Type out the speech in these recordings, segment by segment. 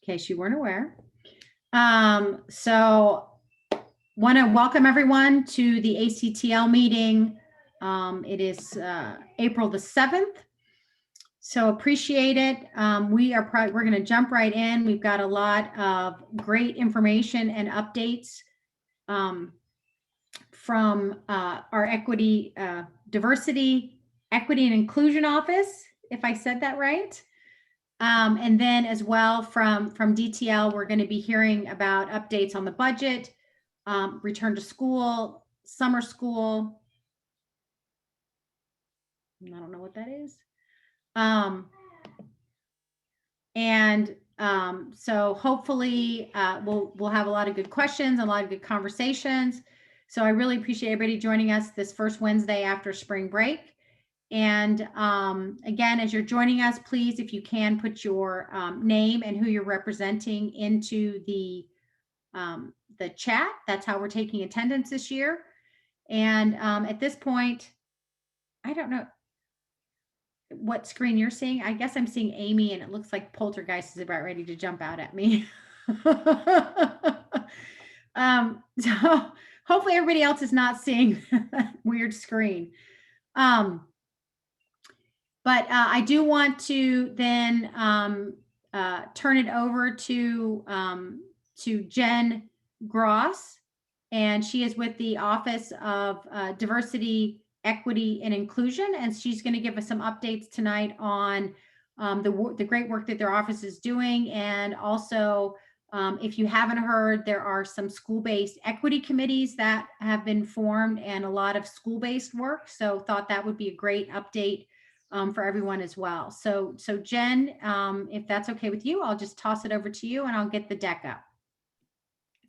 case you weren't aware. So want to welcome everyone to the ACTL meeting. It is April the 7th. So appreciate it. We're going to jump right in. We've got a lot of great information and updates from our equity, diversity, equity and inclusion office, if I said that right. And then as well from DTL, we're going to be hearing about updates on the budget, return to school, summer school. I don't know what that is. So hopefully we'll have a lot of good questions, a lot of good conversations. So I really appreciate everybody joining us this first Wednesday after spring break. And again, as you're joining us, please, if you can, put your name and who you're representing into the chat. That's how we're taking attendance this year. And at this point, I don't know what screen you're seeing. I guess I'm seeing Amy, and it looks like Poltergeist is about ready to jump out at me. So hopefully everybody else is not seeing that weird screen. But I do want to then turn it over to Jen Gross, and she is with the Office of Diversity, Equity, and Inclusion, and she's going to give us some updates tonight on the great work that their office is doing. And also, if you haven't heard, there are some school-based equity committees that have been formed and a lot of school-based work. So thought that would be a great update for everyone as well. So Jen, if that's okay with you, I'll just toss it over to you and I'll get the deck up.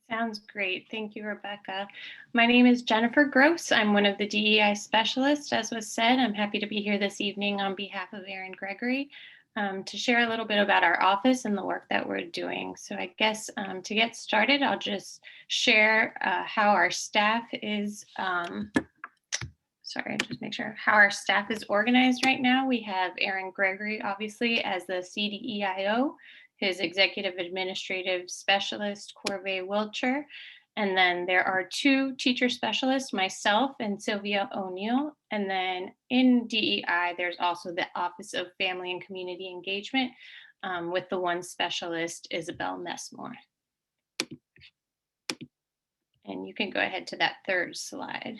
Sounds great. Thank you, Rebecca. My name is Jennifer Gross. I'm one of the DEI specialists, as was said. I'm happy to be here this evening on behalf of Erin Gregory to share a little bit about our office and the work that we're doing. So I guess to get started, I'll just share how our staff is how our staff is organized right now. We have Erin Gregory, obviously, as the CDEIO, his executive administrative specialist, Corvée Wilcher. And then there are two teacher specialists, myself and Sylvia O'Neill. And then in DEI, there's also the Office of Family and Community Engagement with the one specialist, Isabel Messmore. And you can go ahead to that third slide.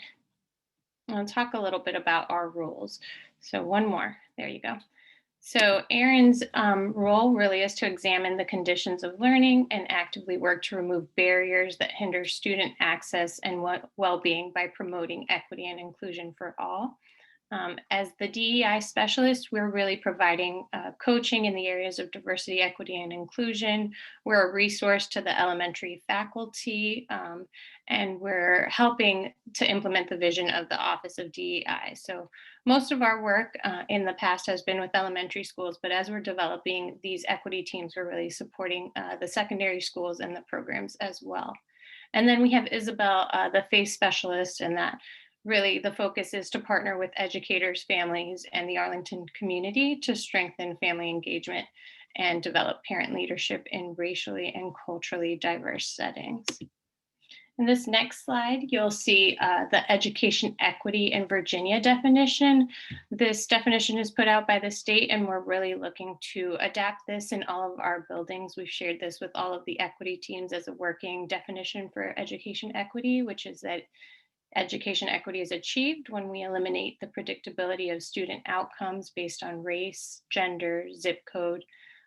I'll talk a little bit about our roles. So one more, there you go. So Erin's role really is to examine the conditions of learning and actively work to remove barriers that hinder student access and well-being by promoting equity and inclusion for all. As the DEI specialist, we're really providing coaching in the areas of diversity, equity, and inclusion. We're a resource to the elementary faculty, and we're helping to implement the vision of the Office of DEI. So most of our work in the past has been with elementary schools, but as we're developing these equity teams, we're really supporting the secondary schools and the programs as well. And then we have Isabel, the FACE specialist, and that really the focus is to partner with educators, families, and the Arlington community to strengthen family engagement and develop parent leadership in racially and culturally diverse settings. In this next slide, you'll see the education equity in Virginia definition. This definition is put out by the state, and we're really looking to adapt this in all of our buildings. We've shared this with all of the equity teams as a working definition for education equity, which is that education equity is achieved when we eliminate the predictability of student outcomes based on race, gender, zip code,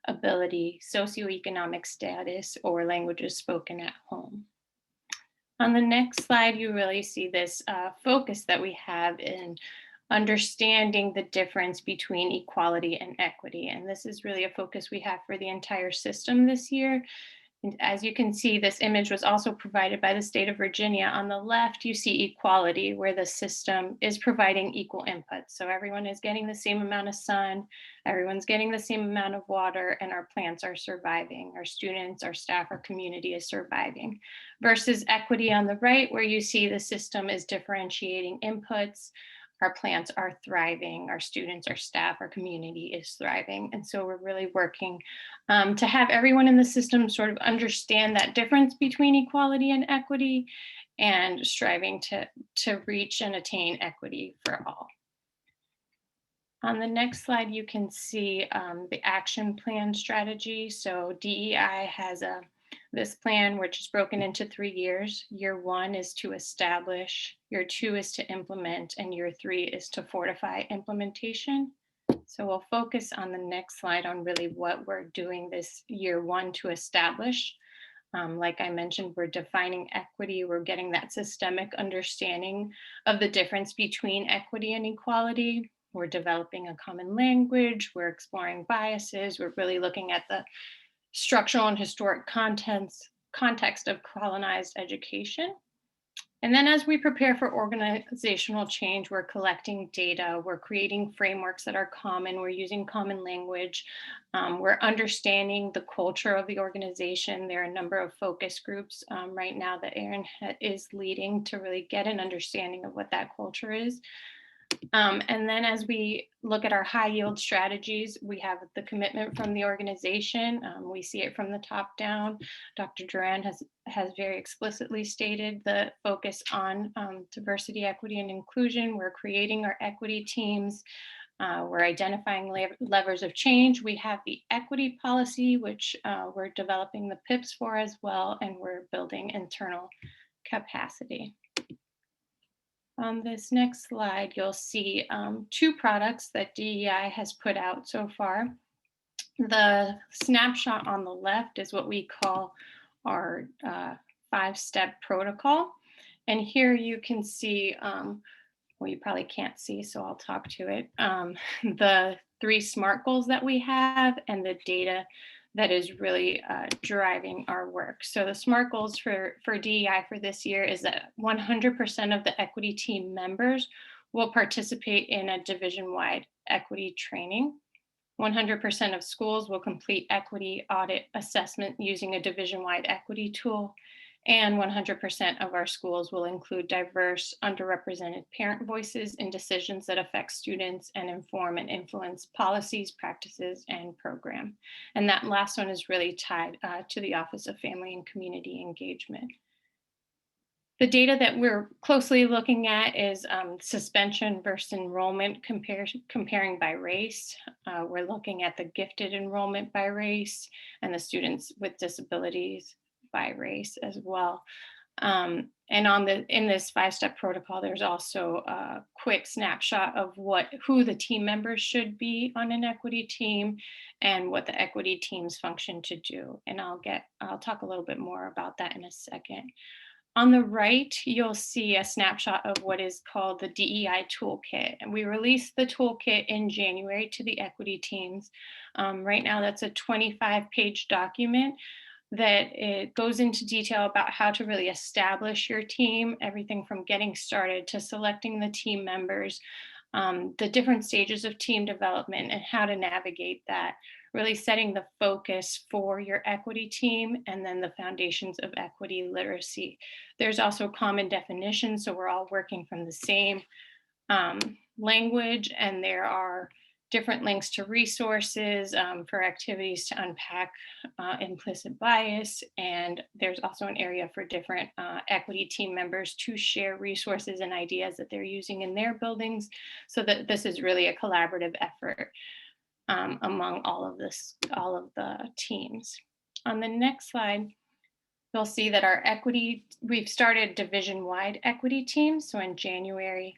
ability, socioeconomic status, or languages spoken at home. On the next slide, you really see this focus that we have in understanding the difference between equality and equity. And this is really a focus we have for the entire system this year. And as you can see, this image was also provided by the state of Virginia. On the left, you see equality, where the system is providing equal input. So everyone is getting the same amount of sun, everyone's getting the same amount of water, and our plants are surviving. Our students, our staff, our community is surviving. Versus equity on the right, where you see the system is differentiating inputs. our plants are thriving, our students, our staff, our community is thriving. And so we're really working to have everyone in the system sort of understand that difference between equality and equity, and striving to reach and attain equity for all. On the next slide, you can see the action plan strategy. So DEI has this plan, which is broken into 3 years. Year 1 is to establish, year 2 is to implement, and year 3 is to fortify implementation. So we'll focus on the next slide on really what we're doing this year 1 to establish. Like I mentioned, we're defining equity. We're getting that systemic understanding of the difference between equity and equality. We're developing a common language. We're exploring biases. We're really looking at the structural and historic context of colonized education. And then as we prepare for organizational change, we're collecting data, we're creating frameworks that are common, we're using common language, we're understanding the culture of the organization. There are a number of focus groups right now that Erin is leading to really get an understanding of what that culture is. And then as we look at our high yield strategies, we have the commitment from the organization. We see it from the top down. Dr. Duran has very explicitly stated the focus on diversity, equity, and inclusion. We're creating our equity teams. We're identifying levers of change. We have the equity policy, which we're developing the PIPs for as well, and we're building internal capacity. On this next slide, you'll see 2 products that DEI has put out so far. The snapshot on the left is what we call our 5-step protocol. And here you can see, well, you probably can't see, so I'll talk to it, the 3 SMART goals that we have and the data that is really driving our work. So the SMART goals for DEI for this year is that 100% of the equity team members will participate in a division-wide equity training. 100% of schools will complete equity audit assessment using a division-wide equity tool. And 100% of our schools will include diverse, underrepresented parent voices in decisions that affect students and inform and influence policies, practices, and program. And that last one is really tied to the Office of Family and Community Engagement. The data that we're closely looking at is suspension versus enrollment comparing by race. We're looking at the gifted enrollment by race and the students with disabilities by race as well. And in this 5-step protocol, there's also a quick snapshot of who the team members should be on an equity team and what the equity teams function to do. And I'll talk a little bit more about that in a second. On the right, you'll see a snapshot of what is called the DEI Toolkit. And we released the toolkit in January to the equity teams. Right now, that's a 25-page document that it goes into detail about how to really establish your team, everything from getting started to selecting the team members, the different stages of team development and how to navigate that, really setting the focus for your equity team, and then the foundations of equity literacy. There's also common definitions, so we're all working from the same language, and there are different links to resources for activities to unpack implicit bias. And there's also an area for different equity team members to share resources and ideas that they're using in their buildings, so that this is really a collaborative effort among all of the teams. On the next slide, you'll see that we've started division-wide equity teams. So in January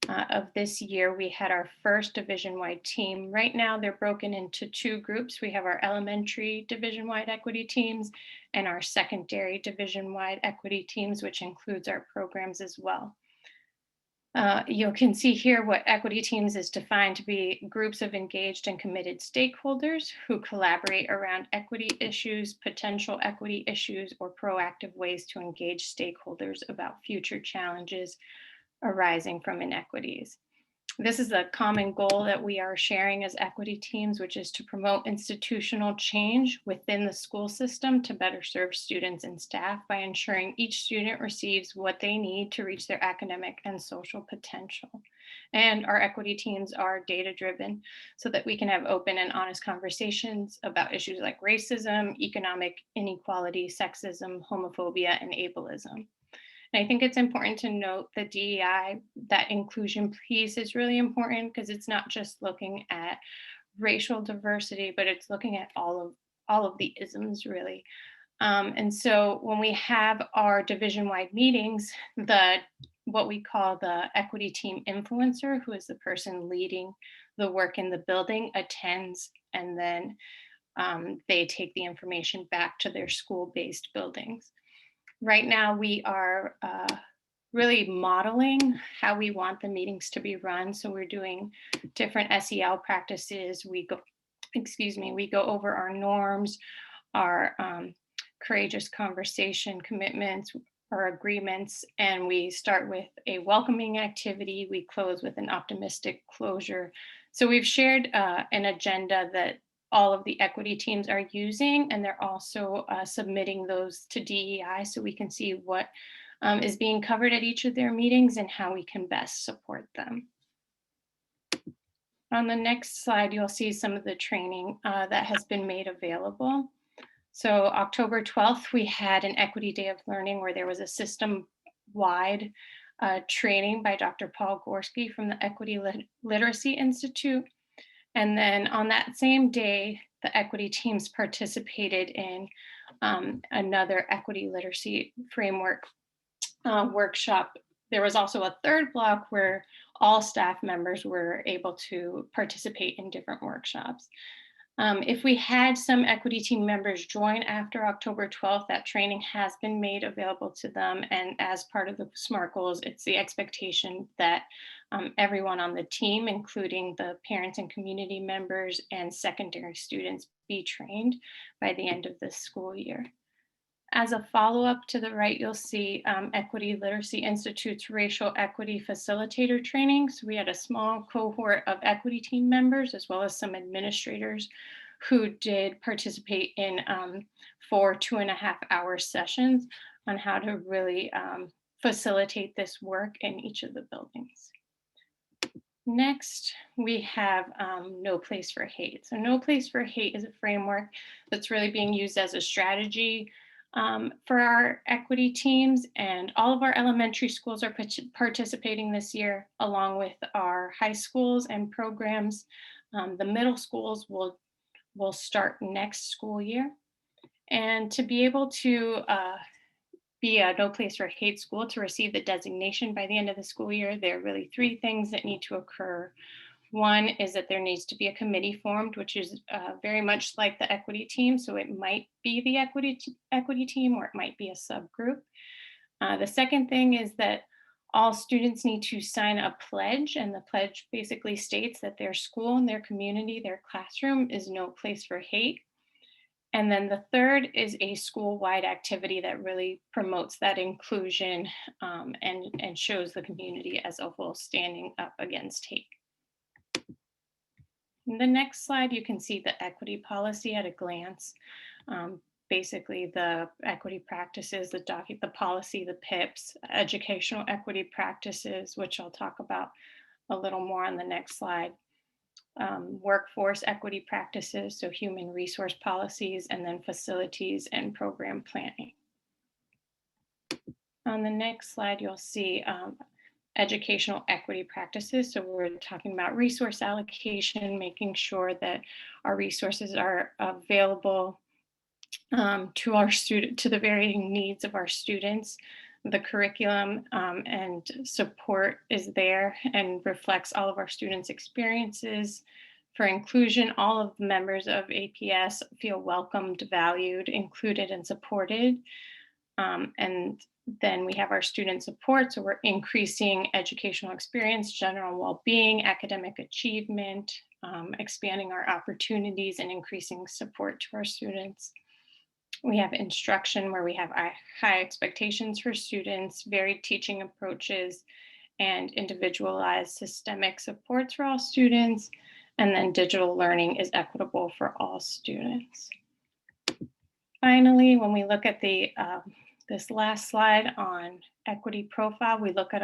of this year, we had our first division-wide team. Right now, they're broken into 2 groups. We have our elementary division-wide equity teams and our secondary division-wide equity teams, which includes our programs as well. You can see here what equity teams is defined to be groups of engaged and committed stakeholders who collaborate around equity issues, potential equity issues, or proactive ways to engage stakeholders about future challenges arising from inequities. This is a common goal that we are sharing as equity teams, which is to promote institutional change within the school system to better serve students and staff by ensuring each student receives what they need to reach their academic and social potential. And our equity teams are data-driven so that we can have open and honest conversations about issues like racism, economic inequality, sexism, homophobia, and ableism. And I think it's important to note that DEI, that inclusion piece is really important because it's not just looking at racial diversity, but it's looking at all of the isms really. And so when we have our division-wide meetings, what we call the equity team influencer, who is the person leading the work in the building, attends, and then they take the information back to their school-based buildings. Right now, we are really modeling how we want the meetings to be run. So we're doing different SEL practices. We go over our norms, our courageous conversation commitments, our agreements, and we start with a welcoming activity. We close with an optimistic closure. So we've shared an agenda that all of the equity teams are using, and they're also submitting those to DEI so we can see what is being covered at each of their meetings and how we can best support them. On the next slide, you'll see some of the training that has been made available. So October 12th, we had an Equity Day of Learning where there was a system-wide training by Dr. Paul Gorski from the Equity Literacy Institute. And then on that same day, the equity teams participated in another equity literacy framework workshop. There was also a third block where all staff members were able to participate in different workshops. If we had some equity team members join after October 12th, that training has been made available to them. And as part of the SMART goals, it's the expectation that everyone on the team, including the parents and community members and secondary students, be trained by the end of this school year. As a follow-up, to the right, you'll see Equity Literacy Institute's Racial Equity Facilitator training. So we had a small cohort of equity team members as well as some administrators who did participate in 4 2.5-hour sessions on how to really facilitate this work in each of the buildings. Next, we have No Place for Hate. So No Place for Hate is a framework that's really being used as a strategy for our equity teams, and all of our elementary schools are participating this year, along with our high schools and programs. The middle schools will start next school year. And to be able to be a No Place for Hate school, to receive the designation by the end of the school year, there are really 3 things that need to occur. One is that there needs to be a committee formed, which is very much like the equity team. So it might be the equity team, or it might be a subgroup. The second thing is that all students need to sign a pledge, and the pledge basically states that their school and their community, their classroom, is no place for hate. And then the third is a school-wide activity that really promotes that inclusion and shows the community as a whole standing up against hate. In the next slide, you can see the equity policy at a glance. Basically, the equity practices, the policy, the PIPs, educational equity practices, which I'll talk about a little more on the next slide. Workforce equity practices, so human resource policies, and then facilities and program planning. On the next slide, you'll see educational equity practices. So we're talking about resource allocation, making sure that our resources are available to the varying needs of our students. The curriculum and support is there and reflects all of our students' experiences. For inclusion, all of the members of APS feel welcomed, valued, included, and supported. And then we have our student support. So we're increasing educational experience, general well-being, academic achievement, expanding our opportunities, and increasing support to our students. We have instruction, where we have high expectations for students, varied teaching approaches, and individualized systemic supports for all students. And then digital learning is equitable for all students. Finally, when we look at this last slide on equity profile, we look at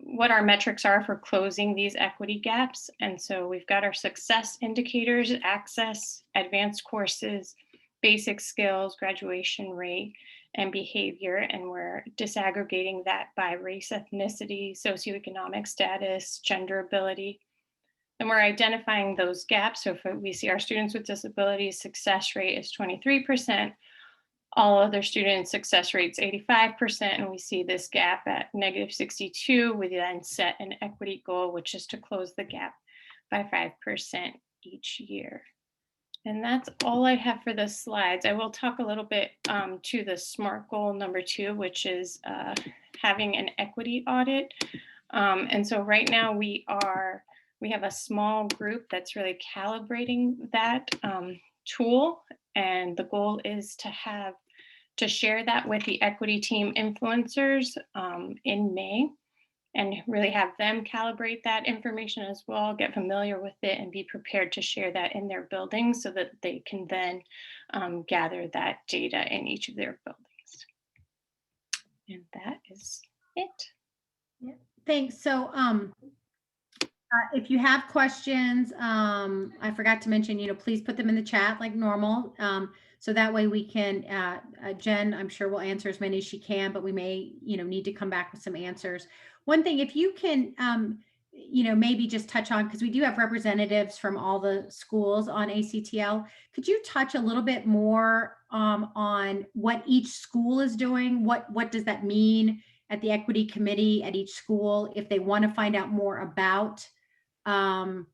what our metrics are for closing these equity gaps. And so we've got our success indicators: access, advanced courses, basic skills, graduation rate, and behavior. And we're disaggregating that by race, ethnicity, socioeconomic status, gender ability. And we're identifying those gaps. So if we see our students with disabilities success rate is 23%, all other students success rates 85%, and we see this gap at -62, we then set an equity goal, which is to close the gap by 5% each year. And that's all I have for the slides. I will talk a little bit to the SMART goal number 2, which is having an equity audit. And so right now we have a small group that's really calibrating that tool. And the goal is to share that with the equity team influencers in May, and really have them calibrate that information as well, get familiar with it, and be prepared to share that in their buildings so that they can then gather that data in each of their buildings. And that is it. Yeah, thanks. So if you have questions, I forgot to mention, please put them in the chat like normal. So that way we can, Jen, I'm sure will answer as many as she can, but we may, need to come back with some answers. One thing, if you can, maybe just touch on, because we do have representatives from all the schools on ACTL. Could you touch a little bit more on what each school is doing? What does that mean at the equity committee at each school if they want to find out more about the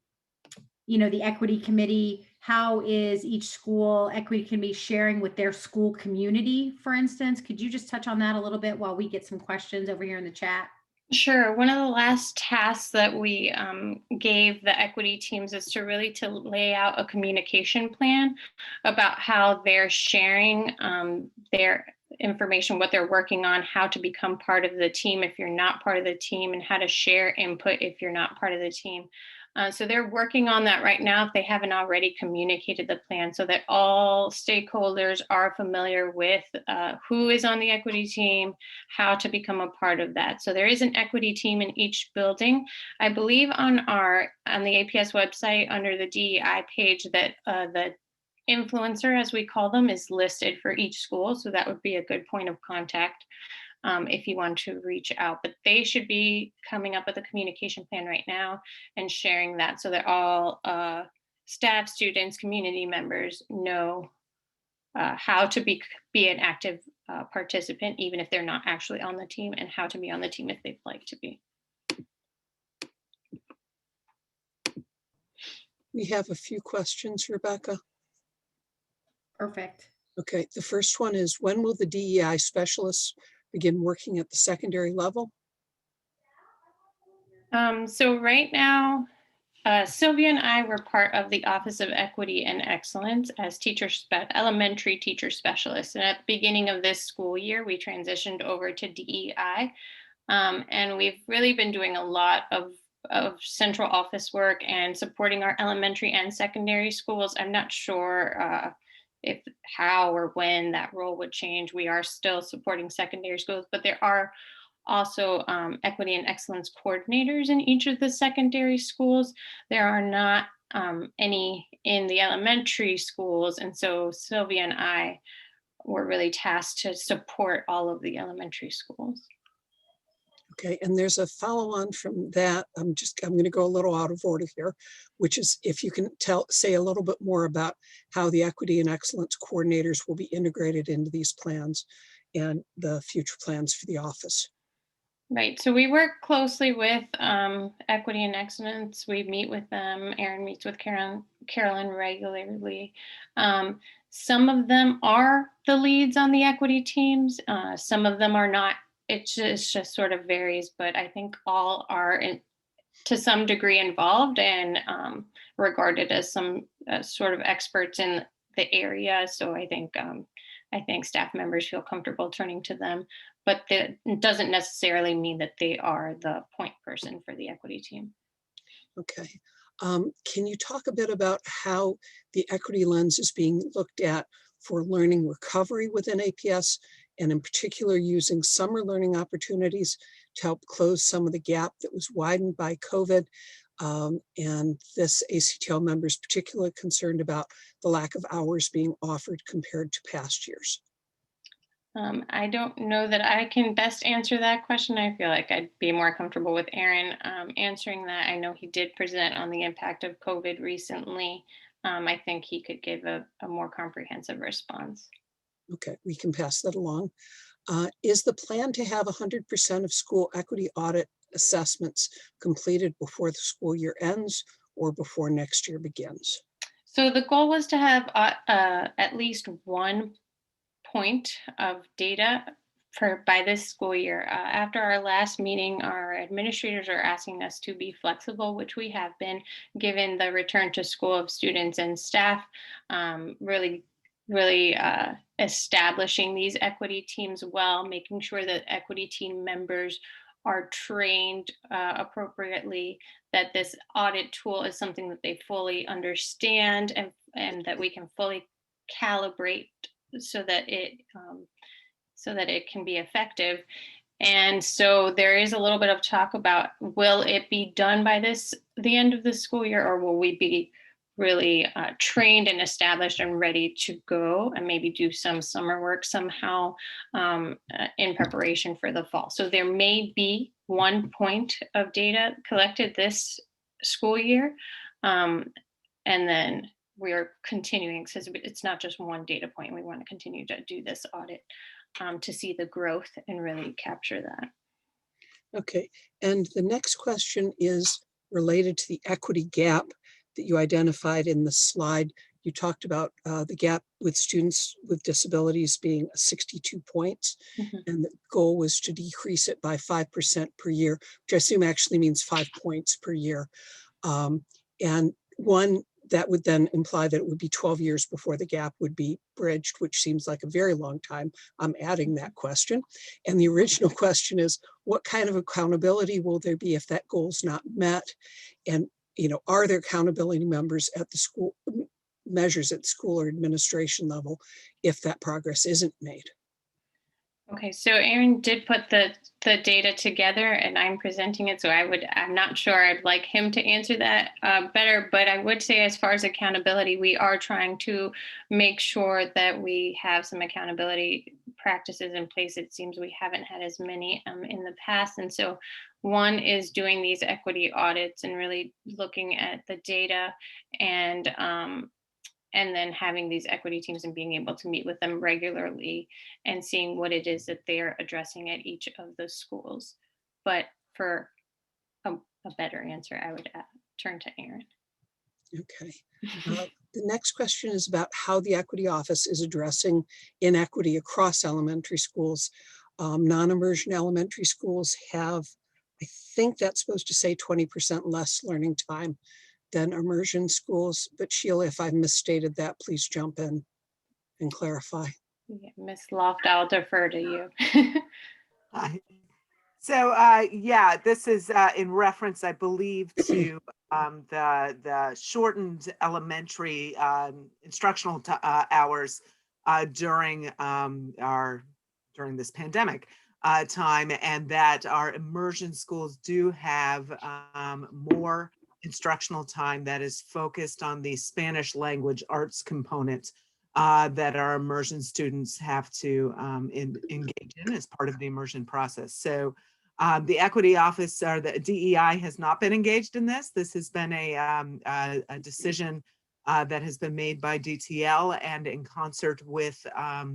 equity committee? How is each school equity committee sharing with their school community, for instance? Could you just touch on that a little bit while we get some questions over here in the chat? Sure. One of the last tasks that we gave the equity teams is to lay out a communication plan about how they're sharing their information, what they're working on, how to become part of the team if you're not part of the team, and how to share input if you're not part of the team. So they're working on that right now if they haven't already communicated the plan, so that all stakeholders are familiar with who is on the equity team, how to become a part of that. So there is an equity team in each building. I believe on the APS website under the DEI page that the influencer, as we call them, is listed for each school. So that would be a good point of contact if you want to reach out. But they should be coming up with a communication plan right now and sharing that so that all staff, students, community members know how to be an active participant, even if they're not actually on the team, and how to be on the team if they'd like to be. We have a few questions, Rebecca. Perfect. Okay, the first one is, when will the DEI specialists begin working at the secondary level? So right now, Sylvia and I were part of the Office of Equity and Excellence as elementary teacher specialists. And at the beginning of this school year, we transitioned over to DEI. And we've really been doing a lot of central office work and supporting our elementary and secondary schools. I'm not sure how or when that role would change. We are still supporting secondary schools, but there are also equity and excellence coordinators in each of the secondary schools. There are not any in the elementary schools. And so Sylvia and I were really tasked to support all of the elementary schools. Okay, and there's a follow-on from that. I'm going to go a little out of order here, which is if you can say a little bit more about how the equity and excellence coordinators will be integrated into these plans and the future plans for the office. Right, so we work closely with equity and excellence. We meet with them. Erin meets with Carolyn regularly. Some of them are the leads on the equity teams. Some of them are not. It just sort of varies, but I think all are to some degree involved and regarded as some sort of experts in the area. So I think staff members feel comfortable turning to them, but that doesn't necessarily mean that they are the point person for the equity team. Okay. Can you talk a bit about how the equity lens is being looked at for learning recovery within APS and in particular using summer learning opportunities to help close some of the gap that was widened by COVID. And this ACTL member is particularly concerned about the lack of hours being offered compared to past years. I don't know that I can best answer that question. I feel like I'd be more comfortable with Aaron answering that. I know he did present on the impact of COVID recently. I think he could give a more comprehensive response. Okay, we can pass that along. Is the plan to have 100% of school equity audit assessments completed before the school year ends or before next year begins? So the goal was to have at least 1 point of data by this school year. After our last meeting, our administrators are asking us to be flexible, which we have been, given the return to school of students and staff, really establishing these equity teams well, making sure that equity team members are trained appropriately, that this audit tool is something that they fully understand, and that we can fully calibrate so that it can be effective. And so there is a little bit of talk about, will it be done by the end of the school year, or will we be really trained and established and ready to go and maybe do some summer work somehow in preparation for the fall? So there may be 1 point of data collected this school year, and then we are continuing, because it's not just 1 data point. We want to continue to do this audit to see the growth and really capture that. Okay, and the next question is related to the equity gap that you identified in the slide. You talked about the gap with students with disabilities being 62 points, and the goal was to decrease it by 5% per year, which I assume actually means 5 points per year. And one, that would then imply that it would be 12 years before the gap would be bridged, which seems like a very long time. I'm adding that question. And the original question is, what kind of accountability will there be if that goal is not met? And, you know, are there accountability members at the school, measures at school or administration level if that progress isn't made? Okay, so Aaron did put the data together, and I'm presenting it, so I'm not sure I'd like him to answer that better, but I would say, as far as accountability, we are trying to make sure that we have some accountability practices in place. It seems we haven't had as many in the past, and so one is doing these equity audits and really looking at the data, and then having these equity teams and being able to meet with them regularly and seeing what it is that they're addressing at each of the schools. But for a better answer, I would turn to Aaron. Okay. The next question is about how the Equity Office is addressing inequity across elementary schools. Non-immersion elementary schools have, I think that's supposed to say 20% less learning time than immersion schools, but Sheila, if I've misstated that, please jump in and clarify. Yeah, Ms. Loft, I'll defer to you. Hi. So yeah, this is in reference, I believe, to the shortened elementary instructional hours during this pandemic time, and that our immersion schools do have more instructional time that is focused on the Spanish language arts component that our immersion students have to engage in as part of the immersion process. So the Equity Office, or the DEI, has not been engaged in this. This has been a decision that has been made by DTL and in concert with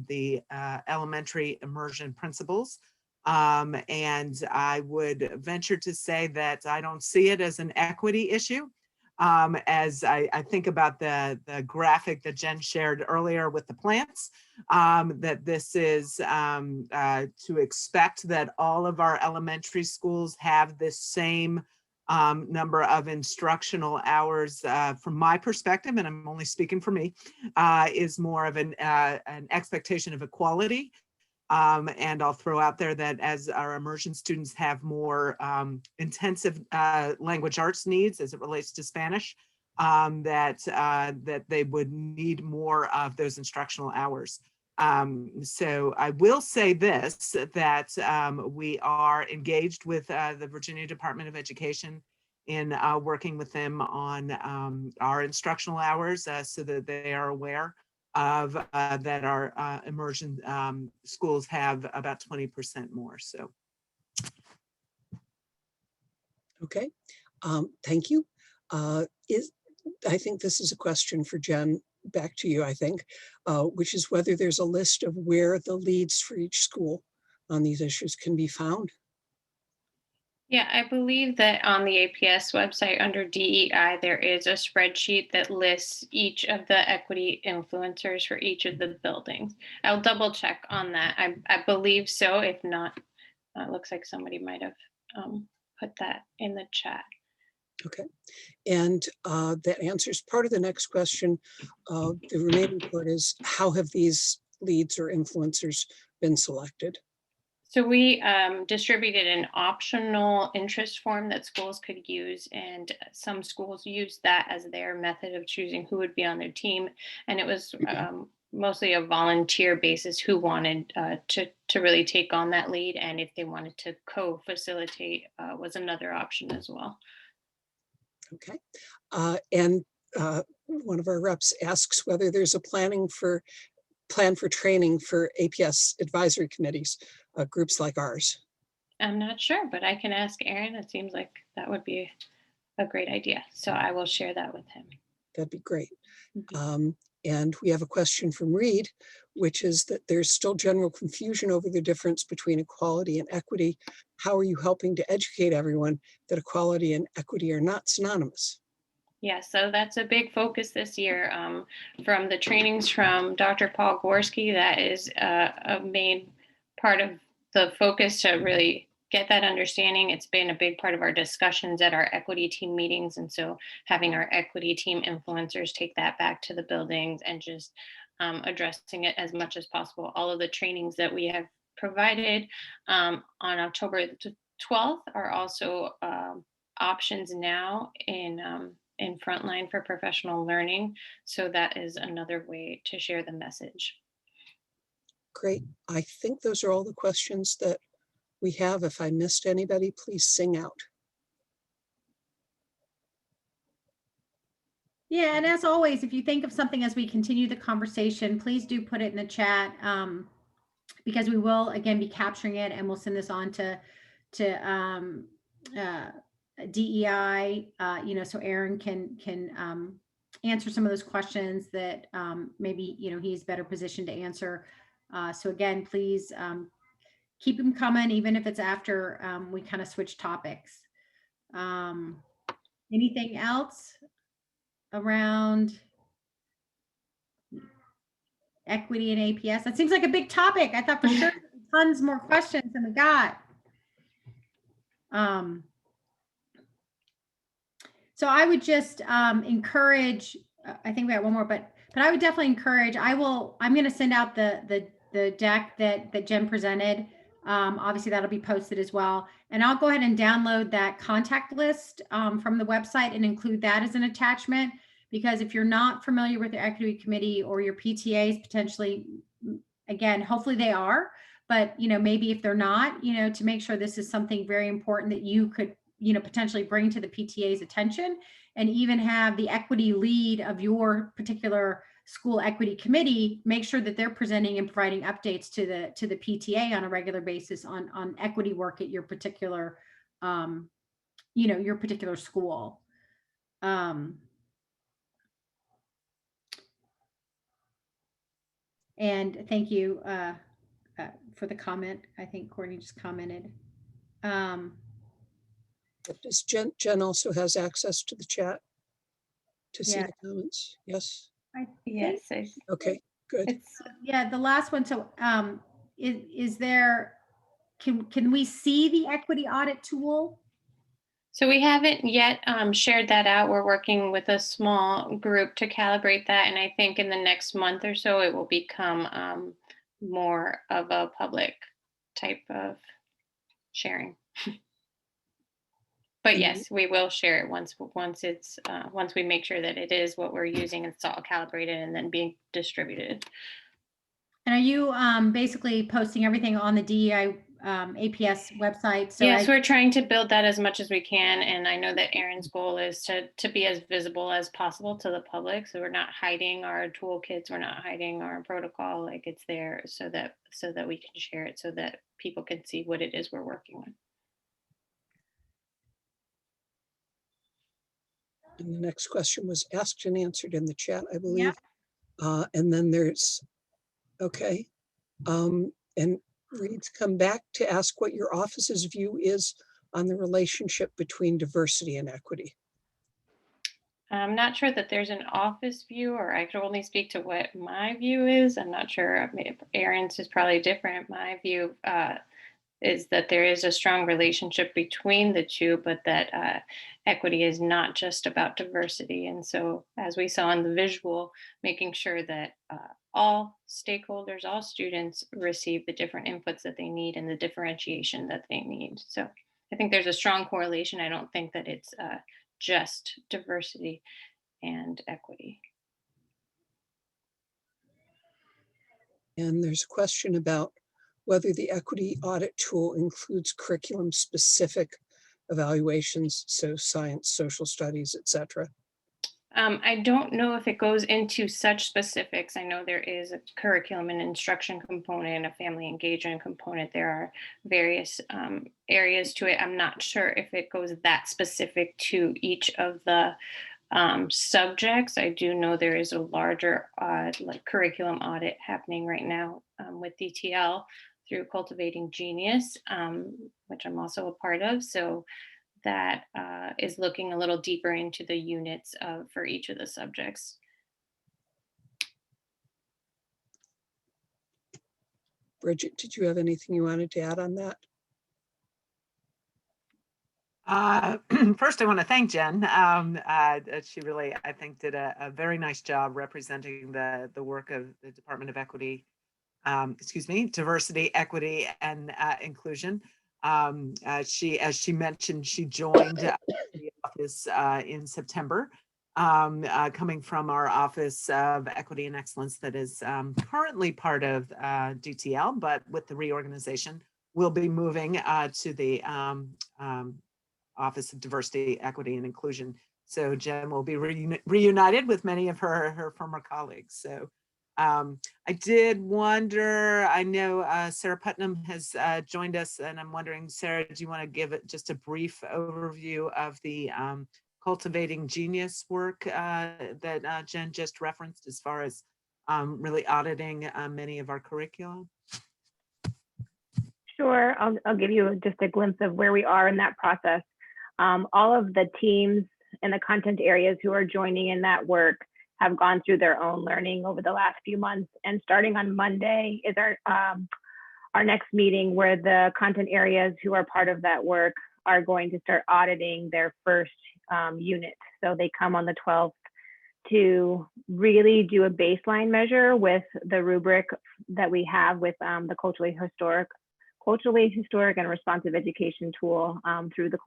the elementary immersion principals. And I would venture to say that I don't see it as an equity issue. As I think about the graphic that Jen shared earlier with the plants, that this is to expect that all of our elementary schools have this same number of instructional hours, from my perspective, and I'm only speaking for me, is more of an expectation of equality. And I'll throw out there that as our immersion students have more intensive language arts needs as it relates to Spanish, that they would need more of those instructional hours. So I will say this, that we are engaged with the Virginia Department of Education in working with them on our instructional hours so that they are aware of that our immersion schools have about 20% more. So. Okay, thank you. I think this is a question for Jen, back to you, I think, which is whether there's a list of where the leads for each school on these issues can be found. Yeah, I believe that on the APS website under DEI, there is a spreadsheet that lists each of the equity influencers for each of the buildings. I'll double check on that. I believe so. If not, it looks like somebody might have put that in the chat. Okay, and that answers part of the next question. The remaining part is, how have these leads or influencers been selected? So we distributed an optional interest form that schools could use, and some schools used that as their method of choosing who would be on their team. And it was mostly a volunteer basis who wanted to really take on that lead, and if they wanted to co-facilitate was another option as well. Okay, and one of our reps asks whether there's a plan for training for APS advisory committees, groups like ours. I'm not sure, but I can ask Aaron. It seems like that would be a great idea. So I will share that with him. That'd be great. Mm-hmm. And we have a question from Reed, which is that there's still general confusion over the difference between equality and equity. How are you helping to educate everyone that equality and equity are not synonymous? Yeah, so that's a big focus this year. From the trainings from Dr. Paul Gorski, that is a main part of the focus to really get that understanding. It's been a big part of our discussions at our equity team meetings. And so having our equity team influencers take that back to the buildings and just addressing it as much as possible. All of the trainings that we have provided on October 12th are also options now in Frontline for Professional Learning. So that is another way to share the message. Great. I think those are all the questions that we have. If I missed anybody, please sing out. Yeah, and as always, if you think of something as we continue the conversation, please do put it in the chat, because we will again be capturing it, and we'll send this on to DEI, so Aaron can answer some of those questions that maybe he's better positioned to answer. So again, please keep them coming, even if it's after we kind of switch topics. Anything else around equity and APS? That seems like a big topic. I thought for sure tons more questions than we got. So I would just encourage, I think we have one more, but I would definitely encourage, I'm going to send out the deck that Jen presented. Obviously that'll be posted as well. And I'll go ahead and download that contact list from the website and include that as an attachment, because if you're not familiar with the equity committee or your PTAs, potentially, again, hopefully they are, but maybe if they're not, to make sure this is something very important that you could potentially bring to the PTA's attention, and even have the equity lead of your particular school equity committee make sure that they're presenting and providing updates to the PTA on a regular basis on equity work at your particular your particular school. And thank you for the comment. I think Courtney just commented. Does Jen also has access to the chat to see the comments? Yes. Yes. Okay, good. Yeah, the last one. So is there, can we see the equity audit tool? So we haven't yet shared that out. We're working with a small group to calibrate that. And I think in the next month or so, it will become more of a public type of sharing. But yes, we will share it once we make sure that it is what we're using and it's all calibrated and then being distributed. And are you basically posting everything on the DEI APS website? So Yes, we're trying to build that as much as we can. And I know that Erin's goal is to be as visible as possible to the public. So we're not hiding our toolkits, we're not hiding our protocol, like it's there so that we can share it so that people can see what it is we're working on. And the next question was asked and answered in the chat, I believe. Yep. And then there's, okay. And Reed's come back to ask what your office's view is on the relationship between diversity and equity. I'm not sure that there's an office view, or I could only speak to what my view is. I'm not sure. I mean, Erin's is probably different. My view is that there is a strong relationship between the two, but that equity is not just about diversity. And so, as we saw in the visual, making sure that all stakeholders, all students receive the different inputs that they need and the differentiation that they need. So I think there's a strong correlation. I don't think that it's just diversity and equity. And there's a question about whether the equity audit tool includes curriculum specific evaluations, so science, social studies, etc. I don't know if it goes into such specifics. I know there is a curriculum and instruction component, a family engagement component. There are various areas to it. I'm not sure if it goes that specific to each of the subjects. I do know there is a larger like curriculum audit happening right now with DTL through Cultivating Genius, which I'm also a part of. So that is looking a little deeper into the units for each of the subjects. Bridget, did you have anything you wanted to add on that? First, I want to thank Jen. She really, I think, did a very nice job representing the work of the Department of Equity, Diversity, Equity, and Inclusion. As she mentioned, she joined the office in September, coming from our Office of Equity and Excellence that is currently part of DTL, but with the reorganization, will be moving to the Office of Diversity, Equity, and Inclusion. So Jen will be reunited with many of her former colleagues. So I did wonder, I know Sarah Putnam has joined us, and I'm wondering, Sarah, do you want to give it just a brief overview of the Cultivating Genius work that Jen just referenced as far as really auditing many of our curriculum? Sure, I'll give you just a glimpse of where we are in that process. All of the teams and the content areas who are joining in that work have gone through their own learning over the last few months. And starting on Monday is our next meeting where the content areas who are part of that work are going to start auditing their first unit. So they come on the 12th to really do a baseline measure with the rubric that we have with the culturally historic and responsive education tool through the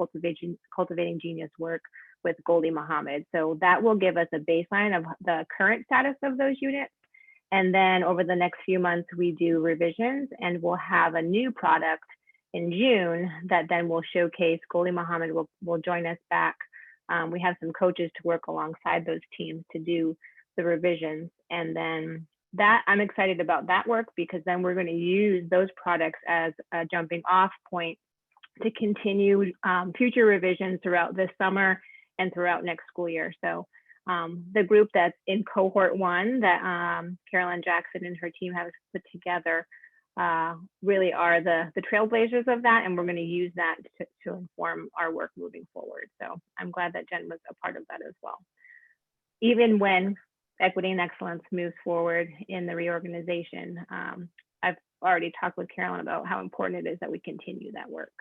Cultivating Genius work with Goldie Mohammed. So that will give us a baseline of the current status of those units. And then over the next few months, we do revisions, and we'll have a new product in June that then will showcase. Goldie Mohammed will join us back. We have some coaches to work alongside those teams to do the revisions. And then that, I'm excited about that work, because then we're going to use those products as a jumping off point to continue future revisions throughout this summer and throughout next school year. So the group that's in cohort 1 that Carolyn Jackson and her team have put together really are the trailblazers of that, and we're going to use that to inform our work moving forward. So I'm glad that Jen was a part of that as well. Even when Equity and Excellence moves forward in the reorganization, I've already talked with Carolyn about how important it is that we continue that work.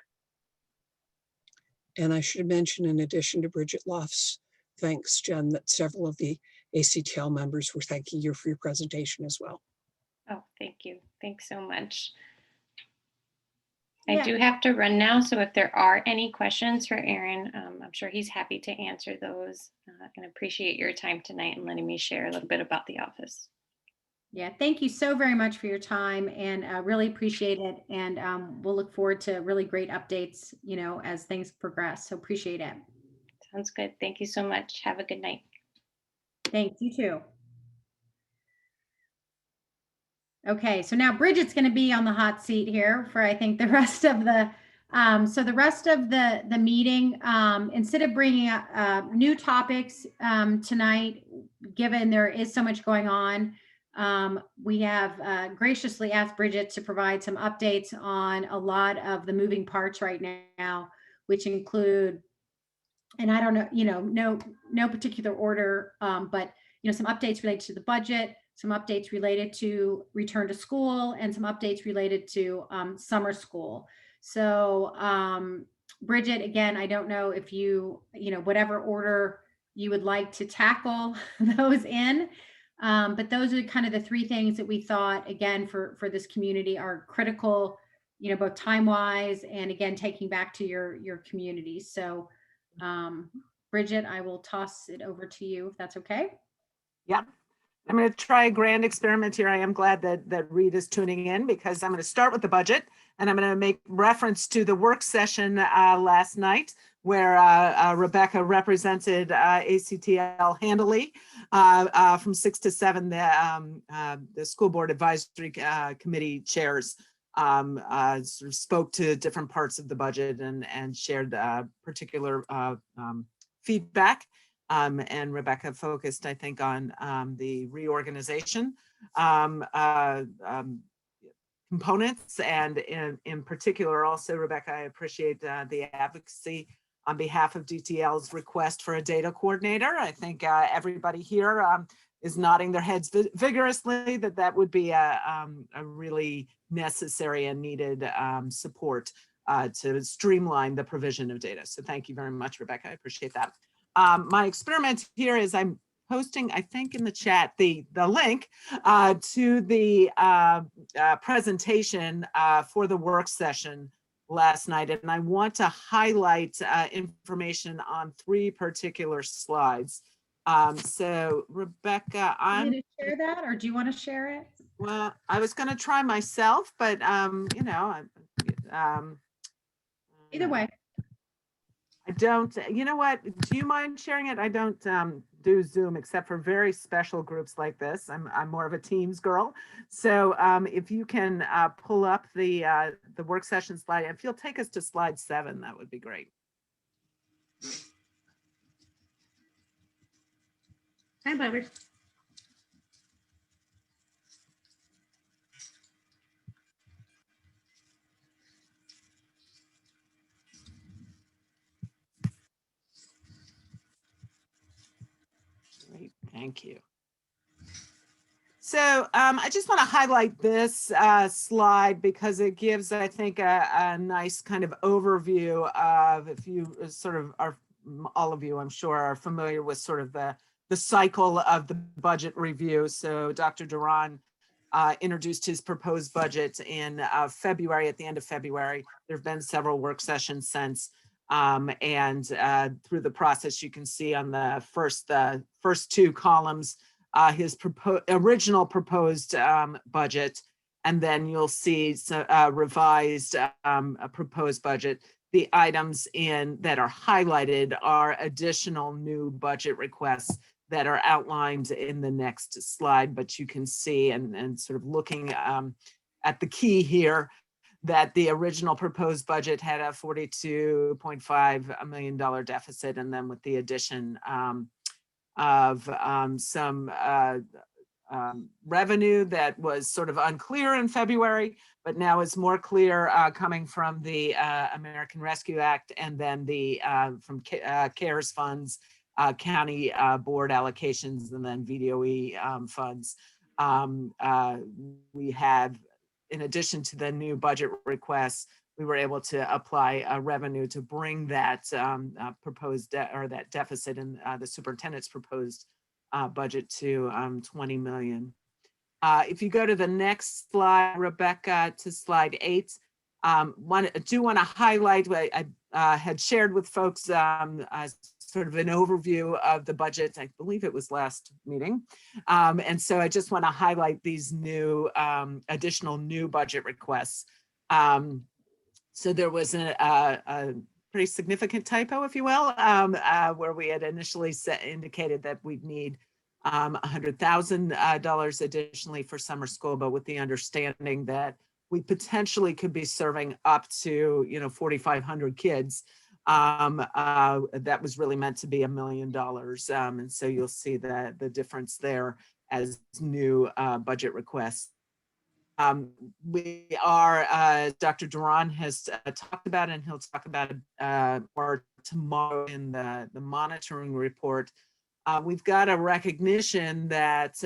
And I should mention, in addition to Bridget Loft's thanks, Jen, that several of the ACTL members were thanking you for your presentation as well. Oh, thank you. Thanks so much. Yeah. I do have to run now, so if there are any questions for Aaron, I'm sure he's happy to answer those. And appreciate your time tonight and letting me share a little bit about the office. Yeah, thank you so very much for your time, and really appreciate it. And we'll look forward to really great updates, as things progress. So appreciate it. Sounds good. Thank you so much. Have a good night. Thanks, you too. Okay, so now Bridget's going to be on the hot seat here for, I think, the rest of the the meeting. Instead of bringing up new topics tonight, given there is so much going on, we have graciously asked Bridget to provide some updates on a lot of the moving parts right now, which include, and I don't know, no particular order, but some updates related to the budget, some updates related to return to school, and some updates related to summer school. So Bridget, again, I don't know if whatever order you would like to tackle those in, but those are kind of the three things that we thought, again, for this community are critical, both time-wise and, again, taking back to your community. So Bridget, I will toss it over to you if that's okay. Yeah, I'm going to try a grand experiment here. I am glad that Reed is tuning in, because I'm going to start with the budget, and I'm going to make reference to the work session last night where Rebecca represented ACTL handily from 6 to 7. The school board advisory committee chairs sort of spoke to different parts of the budget and shared particular feedback. And Rebecca focused, I think, on the reorganization components, and in particular, also, Rebecca, I appreciate the advocacy on behalf of DTL's request for a data coordinator. I think everybody here is nodding their heads vigorously that would be a really necessary and needed support to streamline the provision of data. So thank you very much, Rebecca. I appreciate that. My experiment here is I'm posting, I think, in the chat the link to the presentation for the work session last night, and I want to highlight information on 3 particular slides. So Rebecca, I'm going to share that, or do you want to share it? Well, I was going to try myself, but Either way. I don't, you know what, do you mind sharing it? I don't do Zoom except for very special groups like this. I'm more of a Teams girl. So if you can pull up the work session slide, if you'll take us to slide 7, that would be great. Hi, Bobby. Great, thank you. So I just want to highlight this slide because it gives, I think, a nice kind of overview of, if you sort of are, all of you, I'm sure, are familiar with sort of the cycle of the budget review. So Dr. Duran introduced his proposed budget in February, at the end of February. There have been several work sessions since. And through the process, you can see on the first 2 columns, his original proposed budget, and then you'll see revised proposed budget. The items that are highlighted are additional new budget requests that are outlined in the next slide, but you can see and sort of looking at the key here, that the original proposed budget had a $42.5 million deficit, and then with the addition of some revenue that was sort of unclear in February, but now is more clear coming from the American Rescue Act, and then the from CARES funds, county board allocations, and then VDOE funds. We have, in addition to the new budget requests, we were able to apply revenue to bring that proposed that deficit in the superintendent's proposed budget to 20 million. If you go to the next slide, Rebecca, to slide 8, do want to highlight what I had shared with folks sort of an overview of the budget. I believe it was last meeting. And so I just want to highlight these new additional new budget requests. So there was a pretty significant typo, if you will, where we had initially indicated that we'd need $100,000 additionally for summer school, but with the understanding that we potentially could be serving up to 4,500 kids. That was really meant to be $1 million. And so you'll see the difference there as new budget requests. We are, Dr. Duran has talked about, and he'll talk about it more tomorrow in the monitoring report. We've got a recognition that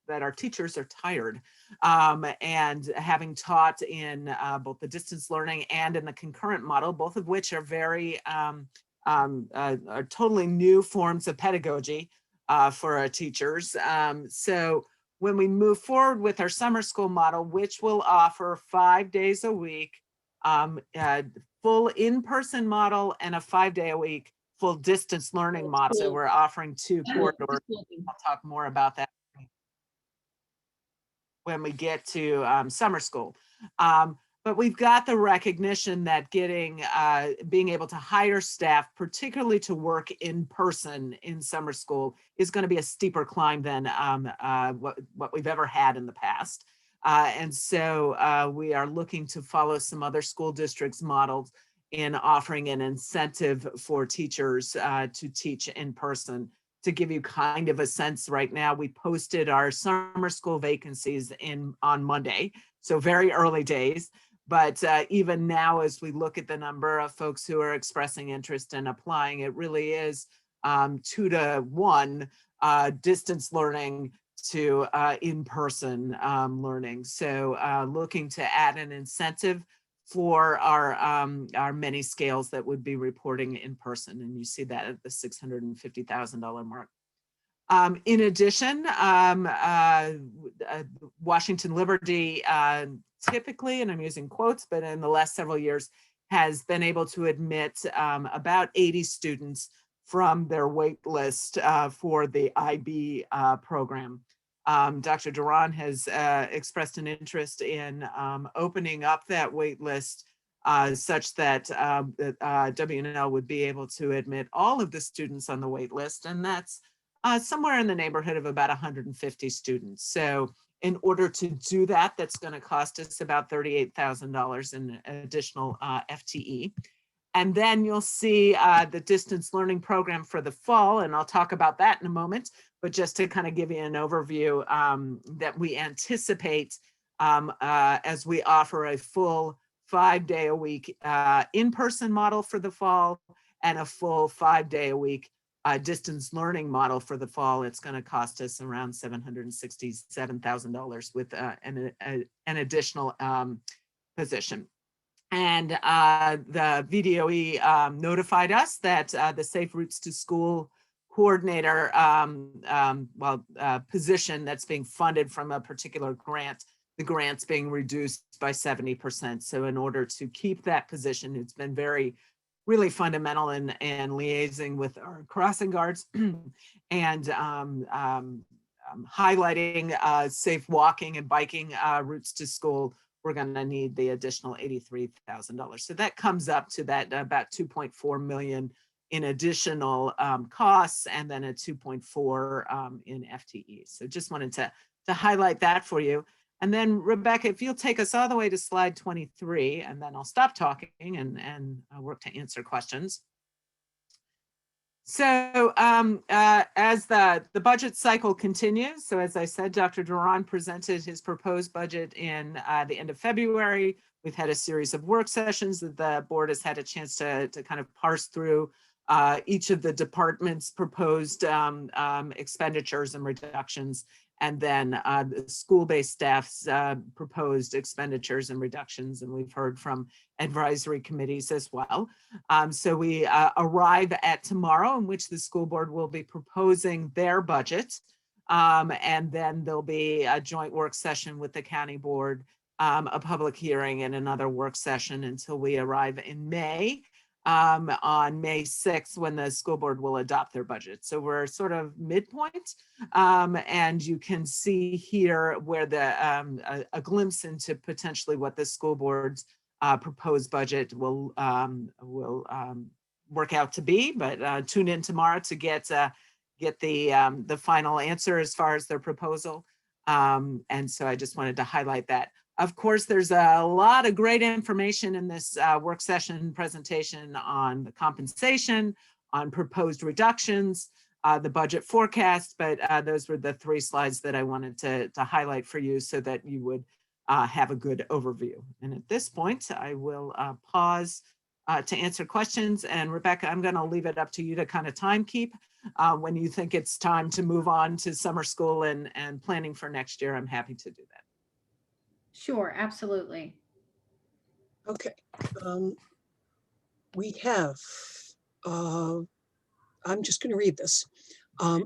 that our teachers are tired, and having taught in both the distance learning and in the concurrent model, both of which are very are totally new forms of pedagogy for our teachers. So when we move forward with our summer school model, which will offer 5 days a week, full in-person model and a 5-day-a-week full distance learning model. So we're offering 2 corridors. I'll talk more about that when we get to summer school. But we've got the recognition that being able to hire staff, particularly to work in person in summer school, is going to be a steeper climb than what we've ever had in the past. And so we are looking to follow some other school districts' models in offering an incentive for teachers to teach in person. To give you kind of a sense, right now, we posted our summer school vacancies on Monday, so very early days. But even now, as we look at the number of folks who are expressing interest in applying, it really is 2 to 1 distance learning to in-person learning. So looking to add an incentive for our many scales that would be reporting in person. And you see that at the $650,000 mark. In addition, Washington Liberty typically, and I'm using quotes, but in the last several years, has been able to admit about 80 students from their wait list for the IB program. Dr. Duran has expressed an interest in opening up that wait list such that WNL would be able to admit all of the students on the wait list, and that's somewhere in the neighborhood of about 150 students. So in order to do that, that's going to cost us about $38,000 in additional FTE. And then you'll see the distance learning program for the fall, and I'll talk about that in a moment, but just to kind of give you an overview that we anticipate as we offer a full 5-day-a-week in-person model for the fall and a full 5-day-a-week distance learning model for the fall. It's going to cost us around $767,000 with an additional position. And the VDOE notified us that the Safe Routes to School coordinator position that's being funded from a particular grant, the grant's being reduced by 70%. So in order to keep that position, it's been really fundamental in liaising with our crossing guards and highlighting safe walking and biking routes to school. We're going to need the additional $83,000. So that comes up to that about 2.4 million in additional costs, and then a 2.4 in FTE. So just wanted to highlight that for you. And then Rebecca, if you'll take us all the way to slide 23, and then I'll stop talking and work to answer questions. So as the budget cycle continues, so as I said, Dr. Duran presented his proposed budget in the end of February. We've had a series of work sessions that the board has had a chance to kind of parse through each of the department's proposed expenditures and reductions, and then the school-based staff's proposed expenditures and reductions, and we've heard from advisory committees as well. So we arrive at tomorrow, in which the school board will be proposing their budget, and then there'll be a joint work session with the county board, a public hearing, and another work session until we arrive in May. on May 6th when the school board will adopt their budget. So we're sort of midpoint, and you can see here where the a glimpse into potentially what the school board's proposed budget will work out to be. But tune in tomorrow to get the final answer as far as their proposal. And so I just wanted to highlight that. Of course, there's a lot of great information in this work session presentation on the compensation, on proposed reductions, the budget forecast, but those were the 3 slides that I wanted to highlight for you so that you would have a good overview. And at this point, I will pause to answer questions. And Rebecca, I'm going to leave it up to you to kind of time keep. When you think it's time to move on to summer school and planning for next year, I'm happy to do that. Sure, absolutely. Okay. We have, I'm just going to read this.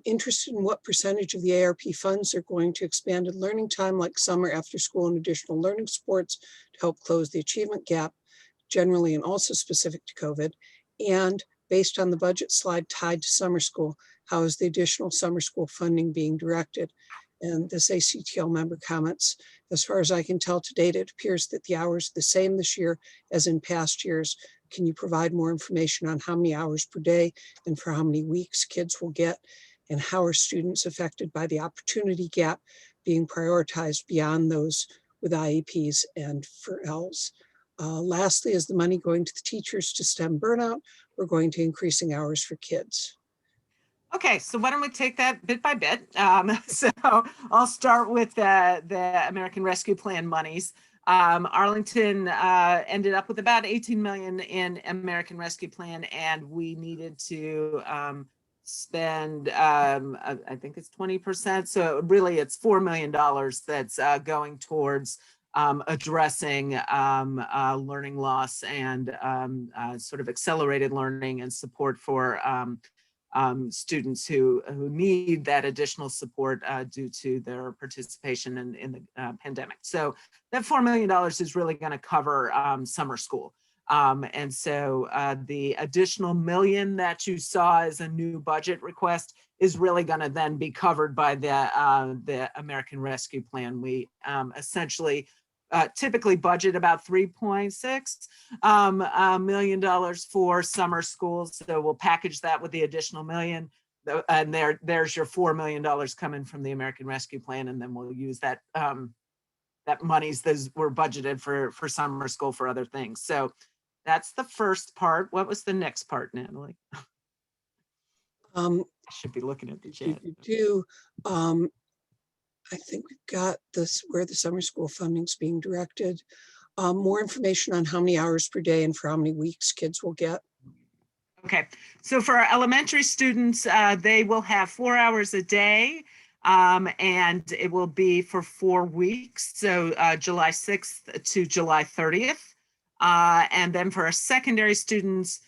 Interested in what percentage of the ARP funds are going to expanded learning time like summer, after school, and additional learning supports to help close the achievement gap, generally and also specific to COVID. And based on the budget slide tied to summer school, how is the additional summer school funding being directed? And this ACTL member comments, as far as I can tell to date, it appears that the hours are the same this year as in past years. Can you provide more information on how many hours per day and for how many weeks kids will get? And how are students affected by the opportunity gap being prioritized beyond those with IEPs and for ELs? Lastly, is the money going to the teachers to stem burnout or going to increasing hours for kids? Okay, so why don't we take that bit by bit? So I'll start with the American Rescue Plan monies. Arlington ended up with about 18 million in American Rescue Plan, and we needed to spend, I think it's 20%. So really it's $4 million that's going towards addressing learning loss and sort of accelerated learning and support for students who need that additional support due to their participation in the pandemic. So that $4 million is really going to cover summer school. And so the additional $1 million that you saw as a new budget request is really going to then be covered by the American Rescue Plan. We essentially typically budget about $3.6 million for summer schools. So we'll package that with the additional $1 million. And there's your $4 million coming from the American Rescue Plan. And then we'll use that monies that were budgeted for summer school for other things. So that's the first part. What was the next part, Natalie? I should be looking at the chat. I think we've got this where the summer school funding is being directed. More information on how many hours per day and for how many weeks kids will get. Okay, so for our elementary students, they will have 4 hours a day, and it will be for 4 weeks. So July 6th to July 30th. And then for our secondary students,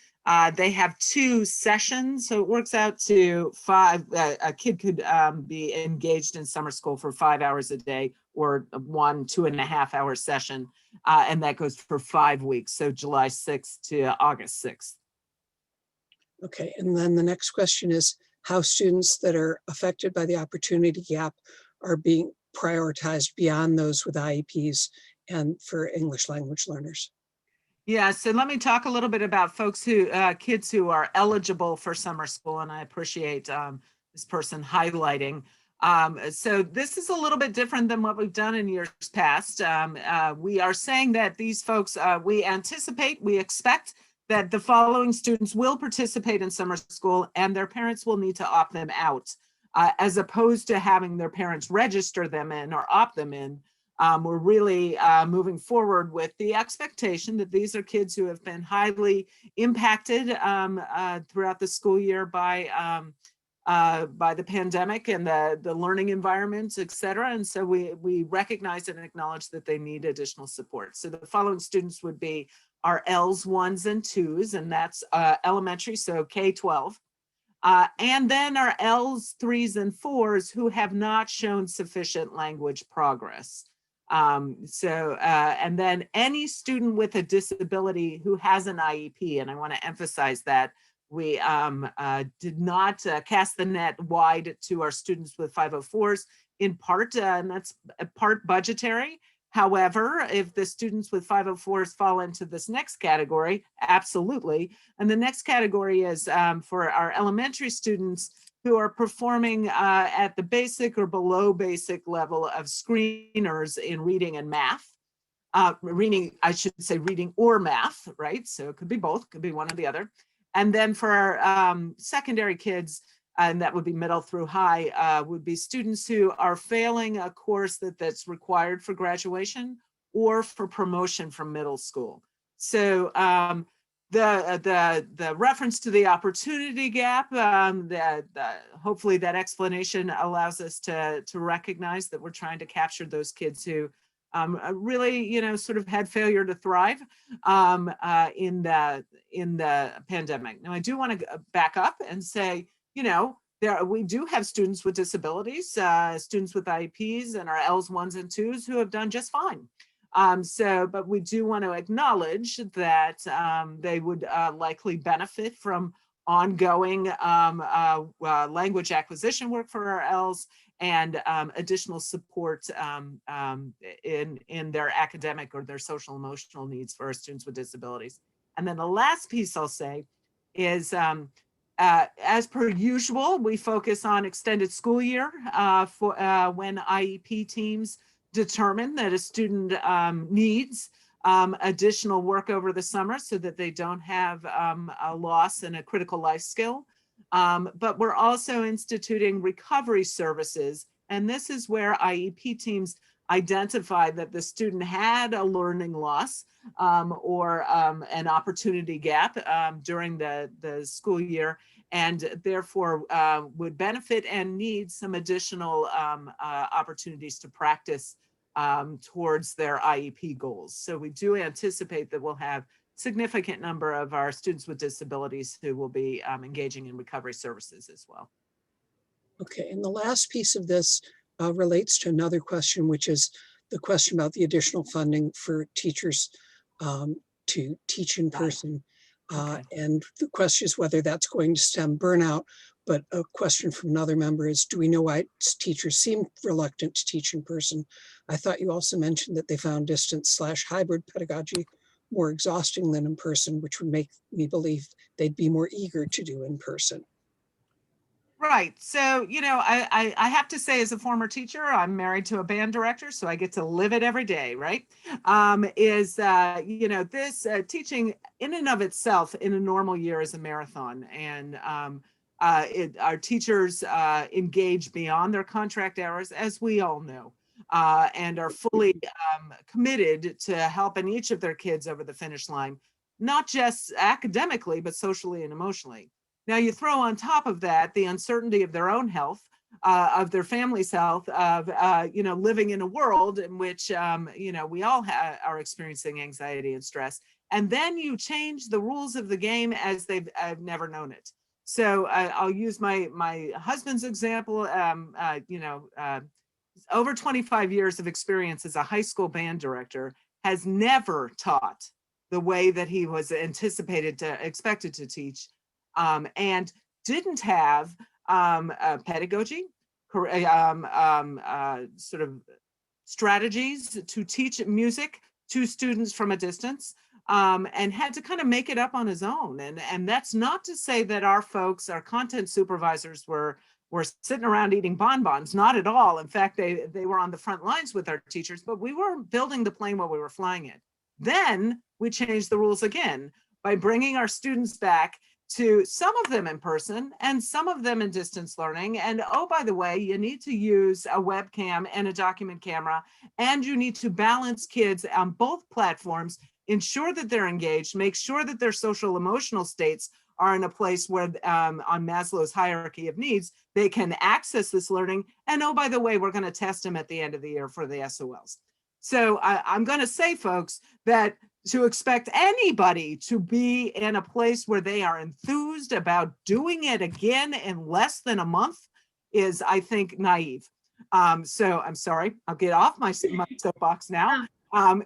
they have 2 sessions. So it works out to 5, a kid could be engaged in summer school for 5 hours a day or 1 2.5 hour session. And that goes for 5 weeks. So July 6th to August 6th. Okay, and then the next question is how students that are affected by the opportunity gap are being prioritized beyond those with IEPs and for English language learners. Yeah, so let me talk a little bit about folks kids who are eligible for summer school, and I appreciate this person highlighting. So this is a little bit different than what we've done in years past. We are saying that these folks, we expect that the following students will participate in summer school and their parents will need to opt them out, as opposed to having their parents register them in or opt them in. We're really moving forward with the expectation that these are kids who have been highly impacted throughout the school year by the pandemic and the learning environment, et cetera. And so we recognize and acknowledge that they need additional support. So the following students would be our Ls, 1s, and 2s, and that's elementary, so K-12. And then our Ls, 3s, and 4s who have not shown sufficient language progress. And then any student with a disability who has an IEP, and I want to emphasize that we did not cast the net wide to our students with 504s, in part, and that's a part budgetary. However, if the students with 504s fall into this next category, absolutely. And the next category is for our elementary students who are performing at the basic or below basic level of screeners in reading and math. Reading, I should say reading or math, right? So it could be both, could be one or the other. And then for our secondary kids, and that would be middle through high, would be students who are failing a course that's required for graduation or for promotion from middle school. So the reference to the opportunity gap, hopefully that explanation allows us to recognize that we're trying to capture those kids who really, sort of had failure to thrive in the pandemic. Now, I do want to back up and say, we do have students with disabilities, students with IEPs and our Ls, 1s, and 2s who have done just fine. But we do want to acknowledge that they would likely benefit from ongoing language acquisition work for our Ls and additional support in their academic or their social emotional needs for our students with disabilities. And then the last piece I'll say is, as per usual, we focus on extended school year for when IEP teams determine that a student needs additional work over the summer so that they don't have a loss in a critical life skill. But we're also instituting recovery services. And this is where IEP teams identify that the student had a learning loss or an opportunity gap during the school year, and therefore would benefit and need some additional opportunities to practice towards their IEP goals. So we do anticipate that we'll have significant number of our students with disabilities who will be engaging in recovery services as well. Okay, and the last piece of this relates to another question, which is the question about the additional funding for teachers to teach in person. Okay. And the question is whether that's going to stem burnout. But a question from another member is, do we know why teachers seem reluctant to teach in person? I thought you also mentioned that they found distance/hybrid pedagogy more exhausting than in person, which would make me believe they'd be more eager to do in person. Right. So, I have to say, as a former teacher, I'm married to a band director, so I get to live it every day, right? This teaching in and of itself in a normal year is a marathon. And our teachers engage beyond their contract hours, as we all know, and are fully committed to helping each of their kids over the finish line, not just academically, but socially and emotionally. Now you throw on top of that the uncertainty of their own health, of their family's health, of living in a world in which we all are experiencing anxiety and stress, and then you change the rules of the game as I've never known it. So I'll use my husband's example. Over 25 years of experience as a high school band director, has never taught the way that he was expected to teach. And didn't have pedagogy, sort of strategies to teach music to students from a distance, and had to kind of make it up on his own. And that's not to say that our folks, our content supervisors, were sitting around eating bonbons, not at all. In fact, they were on the front lines with our teachers, but we were building the plane while we were flying it. Then we changed the rules again by bringing our students back, to some of them in person and some of them in distance learning. And oh, by the way, you need to use a webcam and a document camera, and you need to balance kids on both platforms, ensure that they're engaged, make sure that their social emotional states are in a place where on Maslow's hierarchy of needs, they can access this learning. And oh, by the way, we're going to test them at the end of the year for the SOLs. So I'm going to say, folks, that to expect anybody to be in a place where they are enthused about doing it again in less than a month is, I think, naive. So I'm sorry, I'll get off my soapbox now, and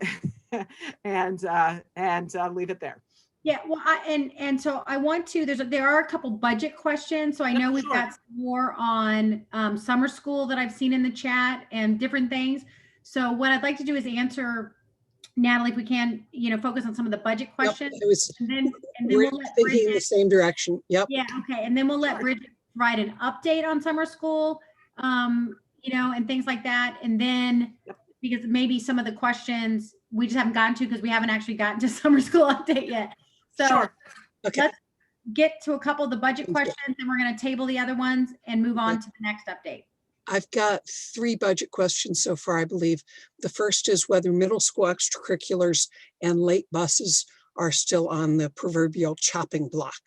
leave it there. Yeah, well, and so I want to, there are a couple budget questions. So I know we've Sure. got some more on summer school that I've seen in the chat and different things. So what I'd like to do is answer, Natalie, if we can, focus on some of the budget Yep, questions. it was, And then we're we'll let thinking in the Bridget, same direction. Yep. yeah, okay. And then we'll let Bridget provide an update on summer school, and things like that. And then, because maybe some of the questions we just haven't gotten to because we haven't actually gotten to summer school update yet. So Sure. Okay. let's get to a couple of the budget Sounds good. questions, and we're going to table the other ones and move on to the next update. I've got 3 budget questions so far, I believe. The first is whether middle school extracurriculars and late buses are still on the proverbial chopping block.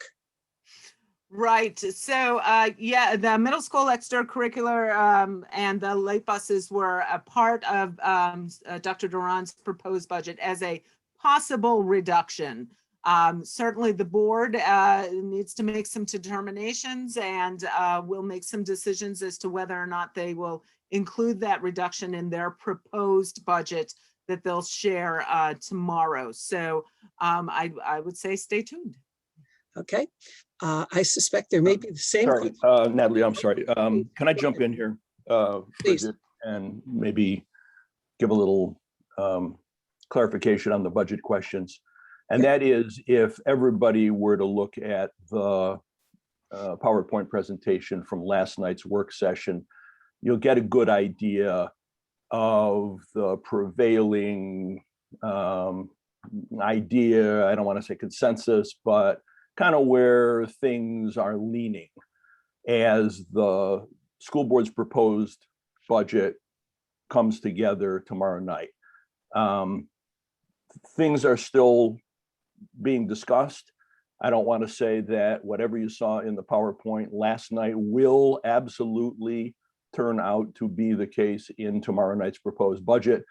Right. So, yeah, the middle school extracurricular and the late buses were a part of Dr. Duran's proposed budget as a possible reduction. Certainly the board needs to make some determinations, and will make some decisions as to whether or not they will include that reduction in their proposed budget that they'll share tomorrow. So I would say stay tuned. Okay. I suspect there may be the same. Sorry, Natalie, I'm sorry. Can I jump in here, Please. Bridget, and maybe give a little clarification on the budget questions? And that is, if everybody were to look at the PowerPoint presentation from last night's work session, you'll get a good idea of the prevailing idea. I don't want to say consensus, but kind of where things are leaning as the school board's proposed budget comes together tomorrow night. Things are still being discussed. I don't want to say that whatever you saw in the PowerPoint last night will absolutely turn out to be the case in tomorrow night's proposed budget.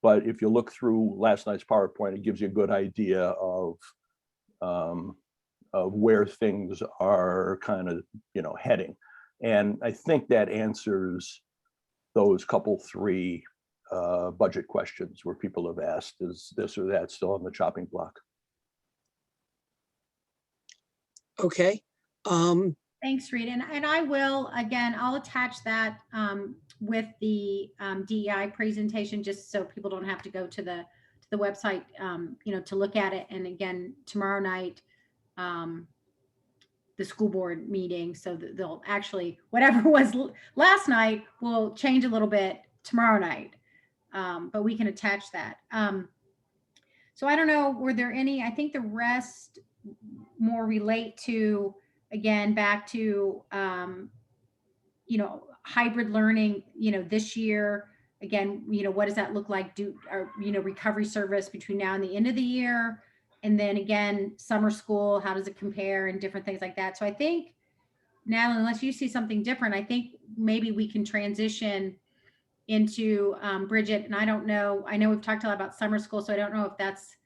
But if you look through last night's PowerPoint, it gives you a good idea of where things are kind of, heading. And I think that answers those couple 3 budget questions where people have asked, is this or that still on the chopping block? Okay. Thanks, Rita. And I will, again, I'll attach that with the DEI presentation, just so people don't have to go to the website, to look at it. And again, tomorrow night, the school board meeting, so that they'll actually, whatever was last night will change a little bit tomorrow night. But we can attach that. So I don't know, were there any, I think the rest more relate to, again, back to, hybrid learning, this year, again, what does that look like? Recovery service between now and the end of the year. And then again, summer school, how does it compare, and different things like that. So I think, Natalie, unless you see something different, I think maybe we can transition into Bridget. And I don't know, I know we've talked a lot about summer school, so I don't know if that's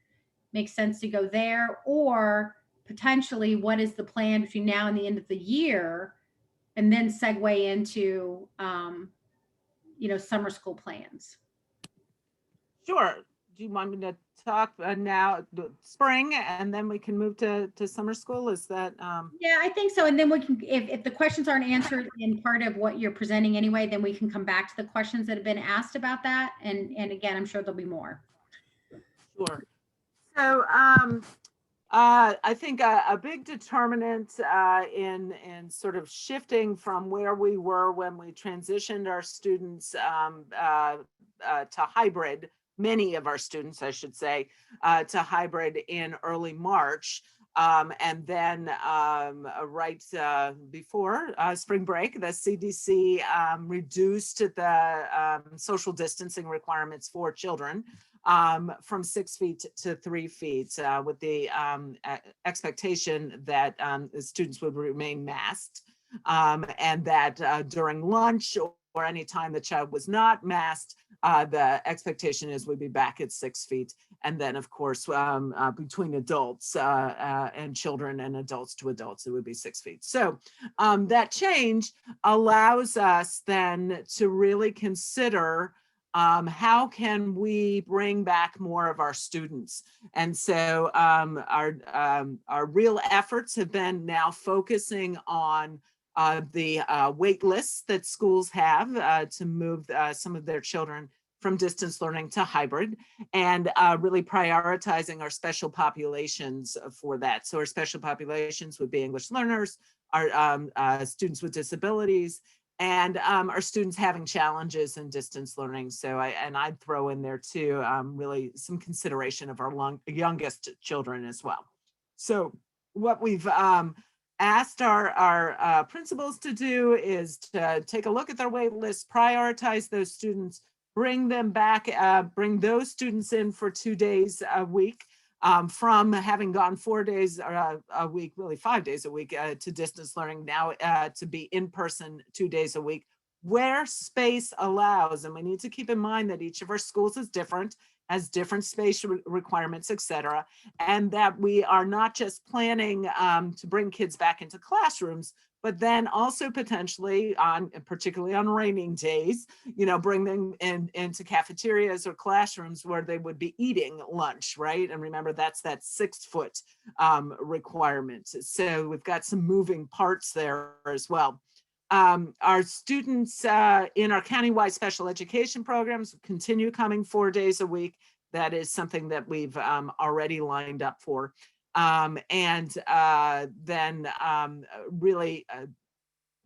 makes sense to go there, or potentially what is the plan between now and the end of the year, and then segue into, summer school plans. Sure. Do you want me to talk now, spring, and then we can move to summer school? Is that? Yeah, I think so. And then we can, if the questions aren't answered in part of what you're presenting anyway, then we can come back to the questions that have been asked about that. And again, I'm sure there'll be more. Sure. So I think a big determinant in sort of shifting from where we were when we transitioned our students to hybrid, many of our students, I should say, to hybrid in early March. And then right before spring break, the CDC reduced the social distancing requirements for children from 6 feet to 3 feet, with the expectation that the students would remain masked, and that during lunch or any time the child was not masked, the expectation is we'd be back at 6 feet. And then, of course, between adults and children and adults to adults, it would be 6 feet. So that change allows us then to really consider how can we bring back more of our students? And so our real efforts have been now focusing on the wait lists that schools have to move some of their children from distance learning to hybrid, and really prioritizing our special populations for that. So our special populations would be English learners, our students with disabilities, and our students having challenges in distance learning. So I'd throw in there too, really some consideration of our youngest children as well. So what we've asked our principals to do is to take a look at their wait list, prioritize those students, bring them back, bring those students in for 2 days a week, from having gone 4 days a week, really 5 days a week to distance learning, now to be in person 2 days a week, where space allows. And we need to keep in mind that each of our schools is different, has different space requirements, et cetera, and that we are not just planning to bring kids back into classrooms, but then also potentially particularly on raining days, bring them into cafeterias or classrooms where they would be eating lunch, right? And remember, that's that 6 foot requirement. So we've got some moving parts there as well. Our students in our countywide special education programs continue coming 4 days a week. That is something that we've already lined up for. And then really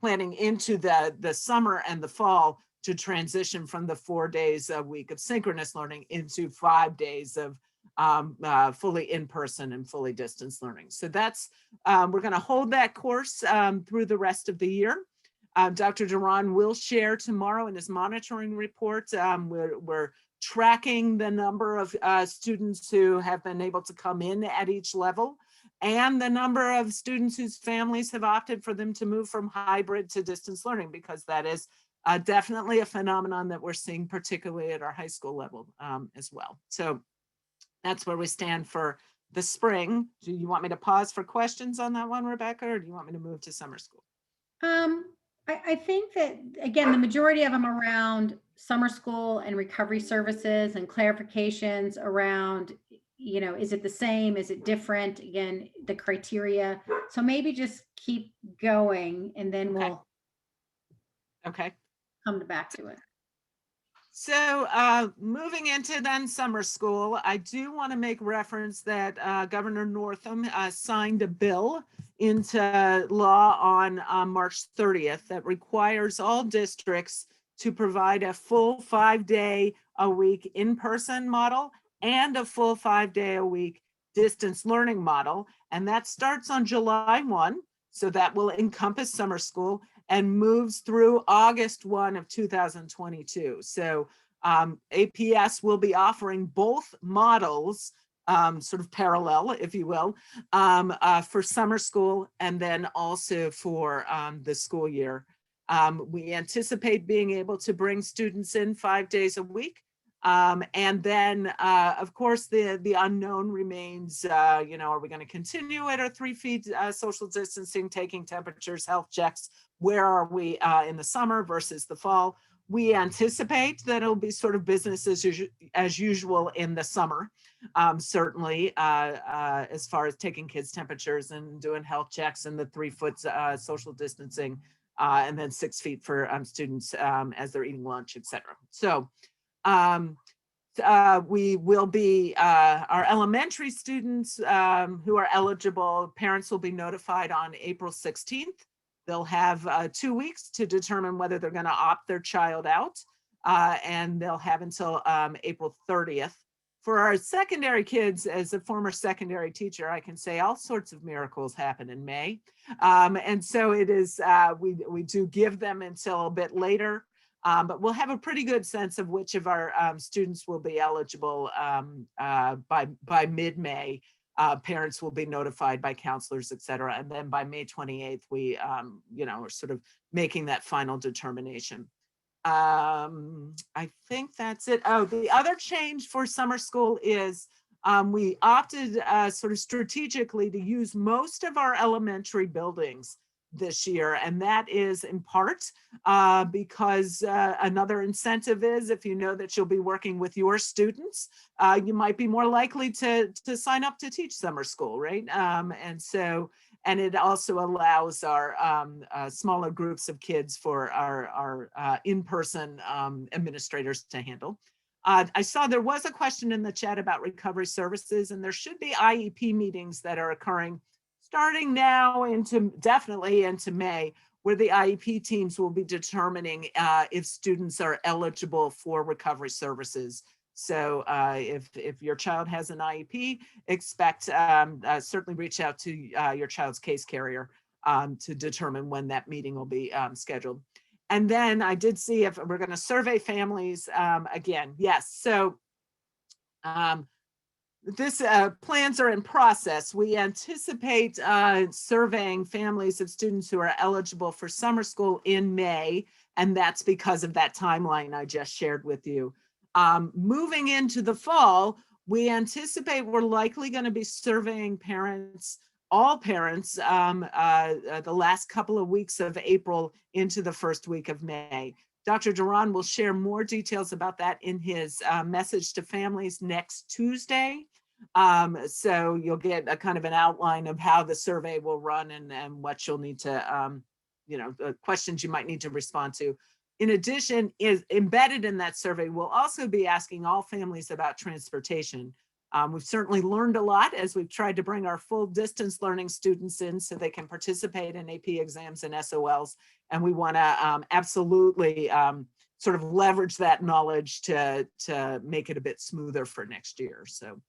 planning into the summer and the fall to transition from the 4 days a week of synchronous learning into 5 days of fully in-person and fully distance learning. So that's, we're going to hold that course through the rest of the year. Dr. Duran will share tomorrow in his monitoring report. We're tracking the number of students who have been able to come in at each level, and the number of students whose families have opted for them to move from hybrid to distance learning, because that is definitely a phenomenon that we're seeing, particularly at our high school level as well. So that's where we stand for the spring. Do you want me to pause for questions on that one, Rebecca, or do you want me to move to summer school? I think that, again, the majority of them around summer school and recovery services and clarifications around, is it the same? Is it different? Again, the criteria. So maybe just keep going and then we'll come back to it. So moving into then summer school, I do want to make reference that Governor Northam signed a bill into law on March 30th that requires all districts to provide a full 5-day-a-week in-person model and a full 5-day-a-week distance learning model. And that starts on July 1. So that will encompass summer school and moves through August 1 of 2022. So APS will be offering both models, sort of parallel, if you will, for summer school and then also for the school year. We anticipate being able to bring students in 5 days a week. And then, of course, the unknown remains, are we going to continue at our 3 feet social distancing, taking temperatures, health checks? Where are we in the summer versus the fall? We anticipate that it'll be sort of business as usual in the summer, certainly, as far as taking kids' temperatures and doing health checks and the 3 foot social distancing, and then 6 feet for students as they're eating lunch, et cetera. So we will be, our elementary students who are eligible, parents will be notified on April 16th. They'll have 2 weeks to determine whether they're going to opt their child out, and they'll have until April 30th. For our secondary kids, as a former secondary teacher, I can say all sorts of miracles happen in May. And so it is, we do give them until a bit later. But we'll have a pretty good sense of which of our students will be eligible by mid-May. Parents will be notified by counselors, et cetera. And then by May 28th, we, are sort of making that final determination. I think that's it. Oh, the other change for summer school is we opted sort of strategically to use most of our elementary buildings this year. And that is in part because another incentive is if you know that you'll be working with your students, you might be more likely to sign up to teach summer school, right? And it also allows our smaller groups of kids for our in-person administrators to handle. I saw there was a question in the chat about recovery services, and there should be IEP meetings that are occurring starting now definitely into May, where the IEP teams will be determining if students are eligible for recovery services. So if your child has an IEP, expect certainly reach out to your child's case carrier to determine when that meeting will be scheduled. And then I did see if we're going to survey families again. Yes. So this plans are in process. We anticipate surveying families of students who are eligible for summer school in May, and that's because of that timeline I just shared with you. Moving into the fall, we anticipate we're likely going to be surveying parents, all parents, the last couple of weeks of April into the first week of May. Dr. Duran will share more details about that in his message to families next Tuesday. So you'll get a kind of an outline of how the survey will run and what you'll need to, the questions you might need to respond to. In addition, is embedded in that survey, we'll also be asking all families about transportation. We've certainly learned a lot as we've tried to bring our full distance learning students in so they can participate in AP exams and SOLs. And we want to absolutely sort of leverage that knowledge to make it a bit smoother for next year. So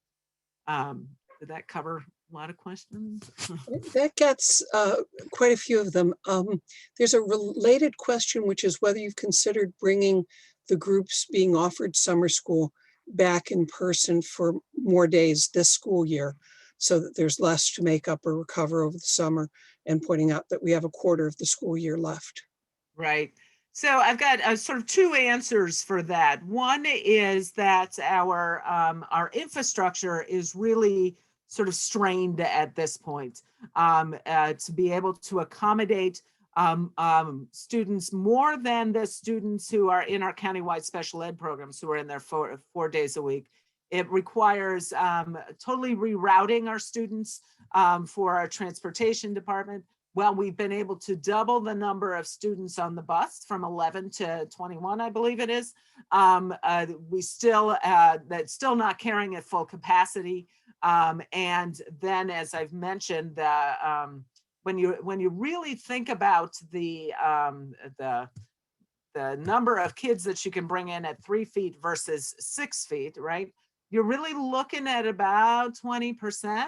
did that cover a lot of questions? That gets quite a few of them. There's a related question, which is whether you've considered bringing the groups being offered summer school back in person for more days this school year, so that there's less to make up or recover over the summer, and pointing out that we have a quarter of the school year left. Right. So I've got sort of two answers for that. One is that our infrastructure is really sort of strained at this point to be able to accommodate students more than the students who are in our countywide special ed programs who are in there 4 days a week. It requires totally rerouting our students for our transportation department. Well, we've been able to double the number of students on the bus from 11 to 21, I believe it is. We still, that's still not carrying at full capacity. And then, as I've mentioned, when you really think about the number of kids that you can bring in at 3 feet versus 6 feet, right? You're really looking at about 20%.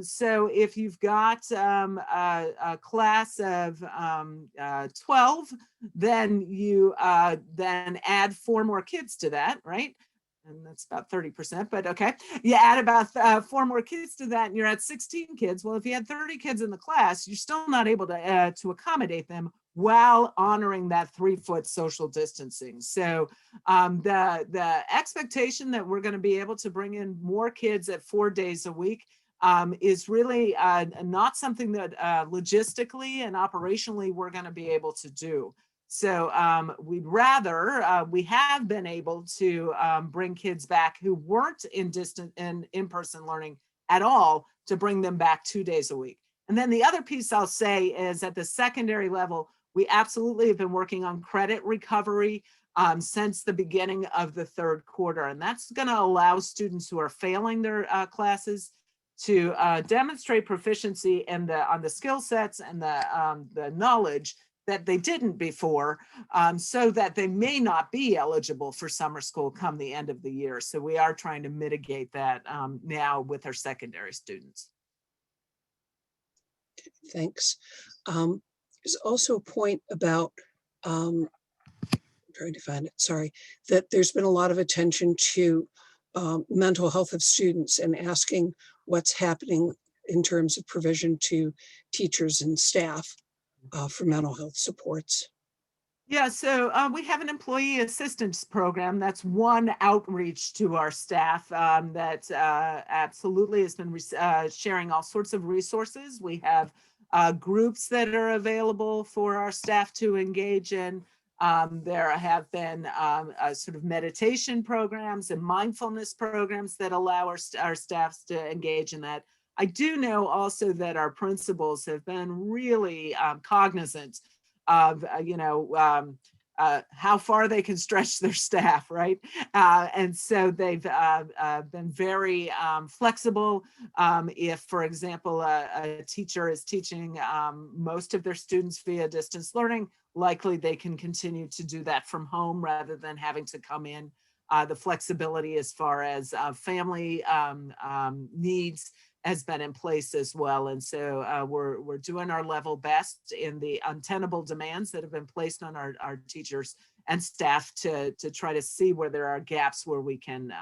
So if you've got a class of 12, then you then add 4 more kids to that, right? And that's about 30%, but okay. You add about 4 more kids to that and you're at 16 kids. Well, if you had 30 kids in the class, you're still not able to accommodate them while honoring that 3-foot social distancing. So the expectation that we're going to be able to bring in more kids at 4 days a week is really not something that logistically and operationally we're going to be able to do. So we'd rather, we have been able to bring kids back who weren't in in-person learning at all, to bring them back 2 days a week. And then the other piece I'll say is at the secondary level, we absolutely have been working on credit recovery since the beginning of the 3rd quarter. And that's going to allow students who are failing their classes to demonstrate proficiency on the skill sets and the knowledge that they didn't before, so that they may not be eligible for summer school come the end of the year. So we are trying to mitigate that now with our secondary students. Thanks. There's also a point about, I'm trying to find it, sorry, that there's been a lot of attention to mental health of students and asking what's happening in terms of provision to teachers and staff for mental health supports. Yeah, so we have an employee assistance program. That's one outreach to our staff that absolutely has been sharing all sorts of resources. We have groups that are available for our staff to engage in. There have been sort of meditation programs and mindfulness programs that allow our staffs to engage in that. I do know also that our principals have been really cognizant of how far they can stretch their staff, right? And so they've been very flexible. If, for example, a teacher is teaching most of their students via distance learning, likely they can continue to do that from home rather than having to come in. The flexibility as far as family needs has been in place as well. And so we're doing our level best in the untenable demands that have been placed on our teachers and staff to try to see where there are gaps where we can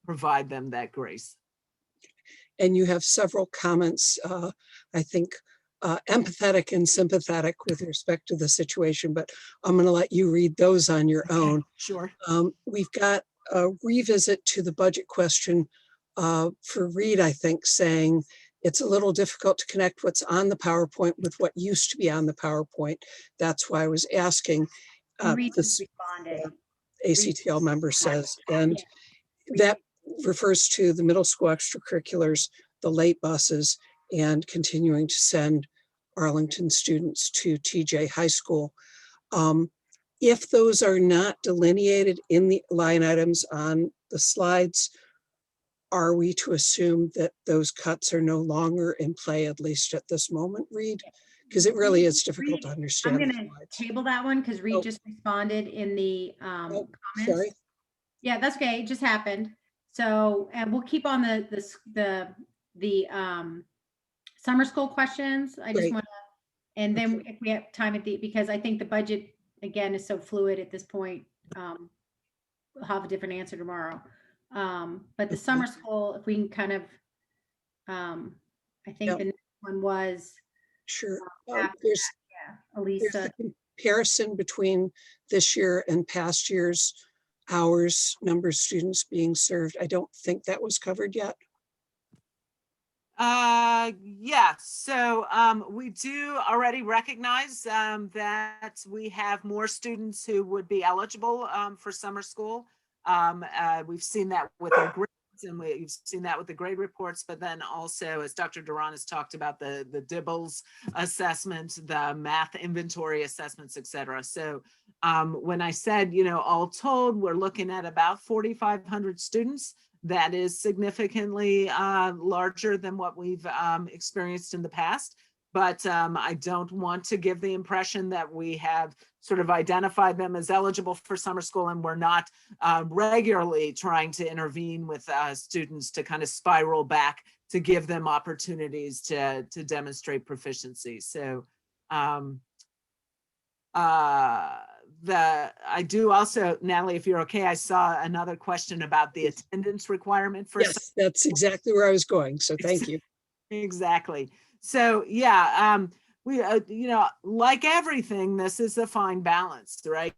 provide them that grace. And you have several comments, I think, empathetic and sympathetic with respect to the situation, but I'm going to let you read those on your own. Sure. We've got a revisit to the budget question for Reed, I think, saying it's a little difficult to connect what's on the PowerPoint with what used to be on the PowerPoint. That's why I was asking. Reed This responded. ACTL member says, and that refers to the middle school extracurriculars, the late buses, and continuing to send Arlington students to TJ High School. If those are not delineated in the line items on the slides, are we to assume that those cuts are no longer in play, at least at this moment, Reed? Because it really is difficult to understand. I'm going to table that one because Reed just responded in the comments. Sorry. Yeah, that's okay. It just happened. So, and we'll keep on the summer school questions. I just want to, and then if we have time at the, because I think the budget again is so fluid at this point. We'll have a different answer tomorrow. But the summer school, if we can kind of, I think the next one was. Sure. There's Elisa. A comparison between this year and past years, hours, number of students being served. I don't think that was covered yet. Yeah, so we do already recognize that we have more students who would be eligible for summer school. We've seen that with our grades, and we've seen that with the grade reports, but then also, as Dr. Duran has talked about, the DIBELS assessment, the math inventory assessments, et cetera. So when I said, all told, we're looking at about 4,500 students. That is significantly larger than what we've experienced in the past. But I don't want to give the impression that we have sort of identified them as eligible for summer school, and we're not regularly trying to intervene with students to kind of spiral back to give them opportunities to demonstrate proficiency. So I do also, Natalie, if you're okay, I saw another question about the attendance requirement for. Yes, that's exactly where I was going. So thank you. Exactly. So yeah, we, like everything, this is a fine balance, right?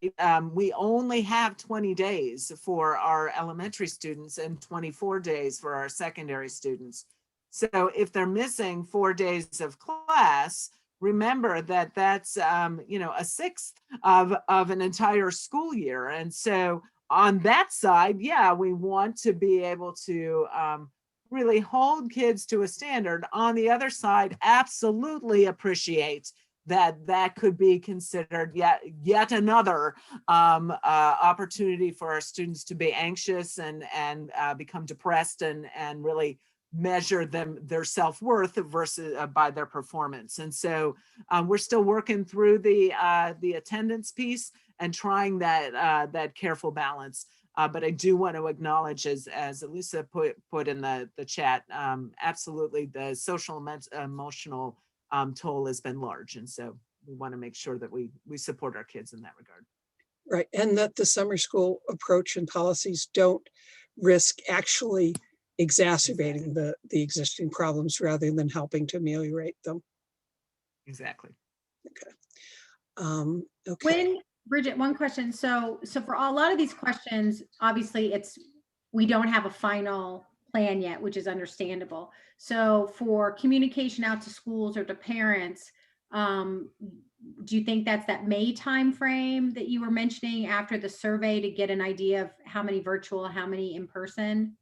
We only have 20 days for our elementary students and 24 days for our secondary students. So if they're missing 4 days of class, remember that that's, a sixth of an entire school year. And so on that side, yeah, we want to be able to really hold kids to a standard. On the other side, absolutely appreciate that could be considered yet another opportunity for our students to be anxious and become depressed and really measure their self-worth versus by their performance. And so we're still working through the attendance piece and trying that careful balance. But I do want to acknowledge, as Elisa put in the chat, absolutely the social emotional toll has been large. And so we want to make sure that we support our kids in that regard. Right, and that the summer school approach and policies don't risk actually exacerbating the existing problems rather than helping to ameliorate them. Exactly. Okay. Okay. Bridget, one question. So for a lot of these questions, obviously we don't have a final plan yet, which is understandable. So for communication out to schools or to parents, do you think that's that May timeframe that you were mentioning after the survey to get an idea of how many virtual, how many in person?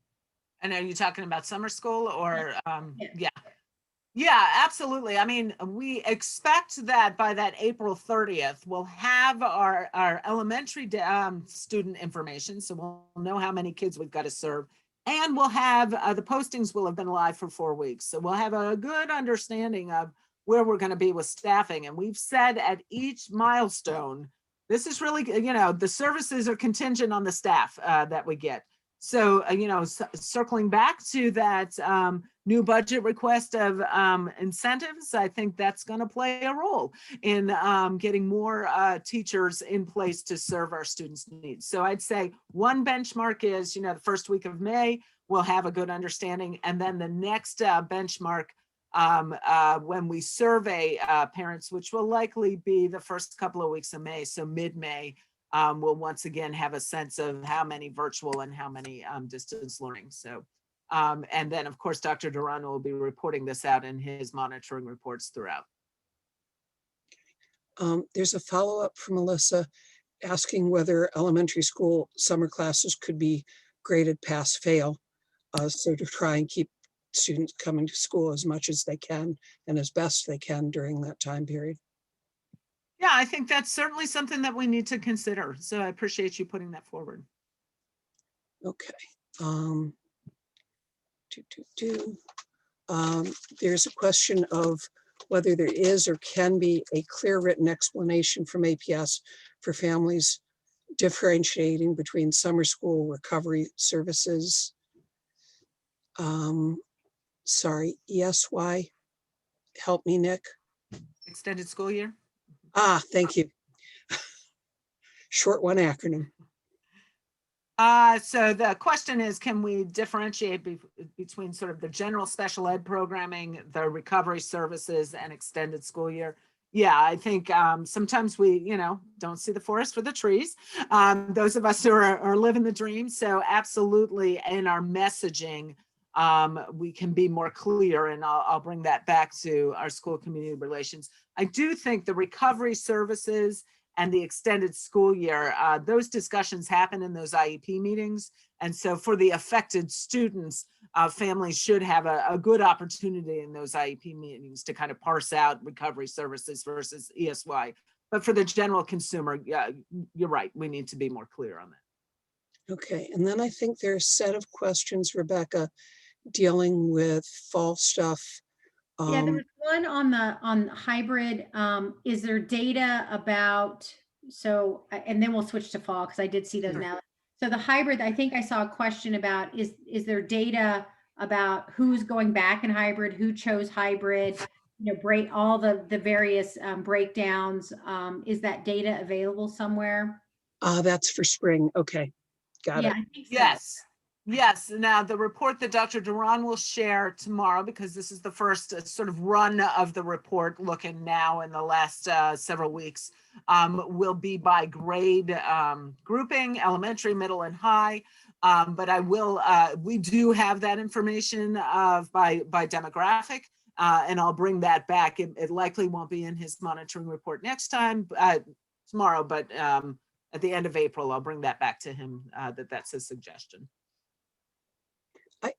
And are you talking about summer school or, Yeah. yeah. Yeah, absolutely. I mean, we expect that by that April 30th, we'll have our elementary student information. So we'll know how many kids we've got to serve. And we'll have, the postings will have been live for 4 weeks. So we'll have a good understanding of where we're going to be with staffing. And we've said at each milestone, this is really, the services are contingent on the staff that we get. So, circling back to that new budget request of incentives, I think that's going to play a role in getting more teachers in place to serve our students' needs. So I'd say one benchmark is, the first week of May, we'll have a good understanding. And then the next benchmark when we survey parents, which will likely be the first couple of weeks of May, so mid-May, we'll once again have a sense of how many virtual and how many distance learning. So, and then of course, Dr. Duran will be reporting this out in his monitoring reports throughout. There's a follow-up from Melissa asking whether elementary school summer classes could be graded pass-fail. So to try and keep students coming to school as much as they can and as best they can during that time period. Yeah, I think that's certainly something that we need to consider. So I appreciate you putting that forward. Okay. There's a question of whether there is or can be a clear written explanation from APS for families differentiating between summer school recovery services. Sorry, ESY. Help me, Nick. Extended school year? Thank you. Short one acronym. So the question is, can we differentiate between sort of the general special ed programming, the recovery services, and extended school year? Yeah, I think sometimes we, don't see the forest for the trees. Those of us who are living the dream. So absolutely, in our messaging, we can be more clear, and I'll bring that back to our school community relations. I do think the recovery services and the extended school year, those discussions happen in those IEP meetings. And so for the affected students, families should have a good opportunity in those IEP meetings to kind of parse out recovery services versus ESY. But for the general consumer, yeah, you're right, we need to be more clear on that. Okay, and then I think there's a set of questions, Rebecca, dealing with fall stuff. Yeah, there was one on hybrid. Is there data about, and then we'll switch to fall because I did see those Sure. now. So the hybrid, I think I saw a question about, is there data about who's going back in hybrid, who chose hybrid, break all the various breakdowns. Is that data available somewhere? That's for spring. Okay, got Yeah, it. I think so. Yes. Yes. Now, the report that Dr. Duran will share tomorrow, because this is the first sort of run of the report looking now in the last several weeks, will be by grade grouping, elementary, middle, and high. But I will, we do have that information by demographic, and I'll bring that back. It likely won't be in his monitoring report next time, tomorrow, but at the end of April, I'll bring that back to him, that's his suggestion.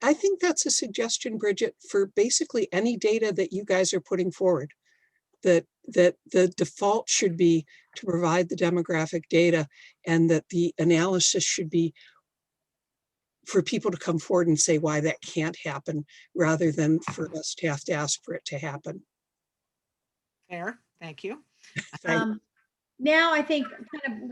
I think that's a suggestion, Bridget, for basically any data that you guys are putting forward, that the default should be to provide the demographic data, and that the analysis should be for people to come forward and say why that can't happen, rather than for us to have to ask for it to happen. Fair, thank you. Now I think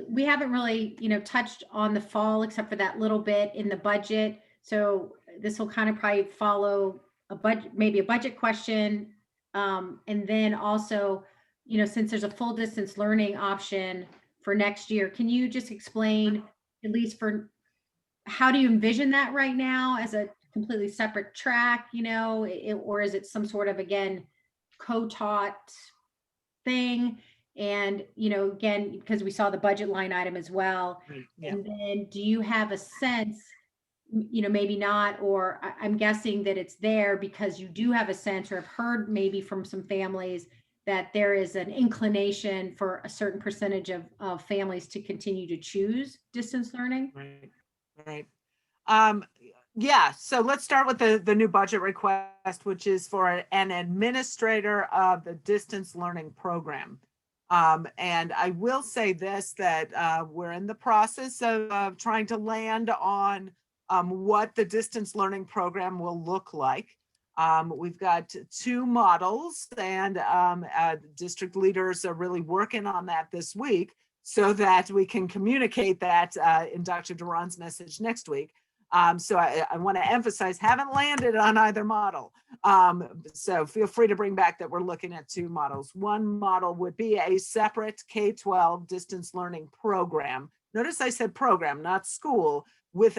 we haven't really, touched on the fall except for that little bit in the budget. So this will kind of probably follow a budget, maybe a budget question. And then also, since there's a full distance learning option for next year, can you just explain, at least for how do you envision that right now, as a completely separate track, or is it some sort of, again, co-taught thing? And, you know, again, because we saw the budget line item as well. Right, yeah. And then do you have a sense, you know, maybe not, or I'm guessing that it's there because you do have a sense or have heard maybe from some families that there is an inclination for a certain percentage of families to continue to choose distance learning? Right, right. Yeah, so let's start with the new budget request, which is for an administrator of the distance learning program. And I will say this, that we're in the process of trying to land on what the distance learning program will look like. We've got 2 models, and district leaders are really working on that this week so that we can communicate that in Dr. Duran's message next week. So I want to emphasize, haven't landed on either model. So feel free to bring back that we're looking at 2 models. One model would be a separate K-12 distance learning program. Notice I said program, not school, with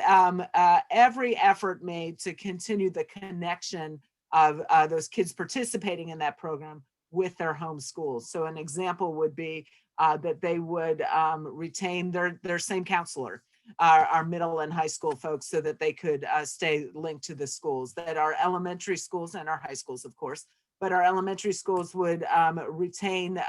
every effort made to continue the connection of those kids participating in that program with their home schools. So an example would be that they would retain their same counselor, our middle and high school folks, so that they could stay linked to the schools, that our elementary schools and our high schools, of course, but our elementary schools would retain,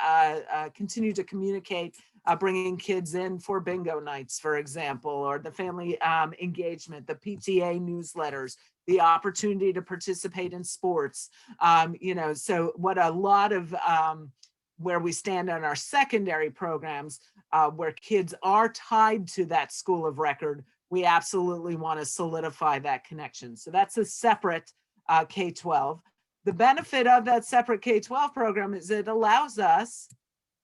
continue to communicate, bringing kids in for bingo nights, for example, or the family engagement, the PTA newsletters, the opportunity to participate in sports. You know, so what a lot of where we stand on our secondary programs, where kids are tied to that school of record, we absolutely want to solidify that connection. So that's a separate K-12. The benefit of that separate K-12 program is it allows us,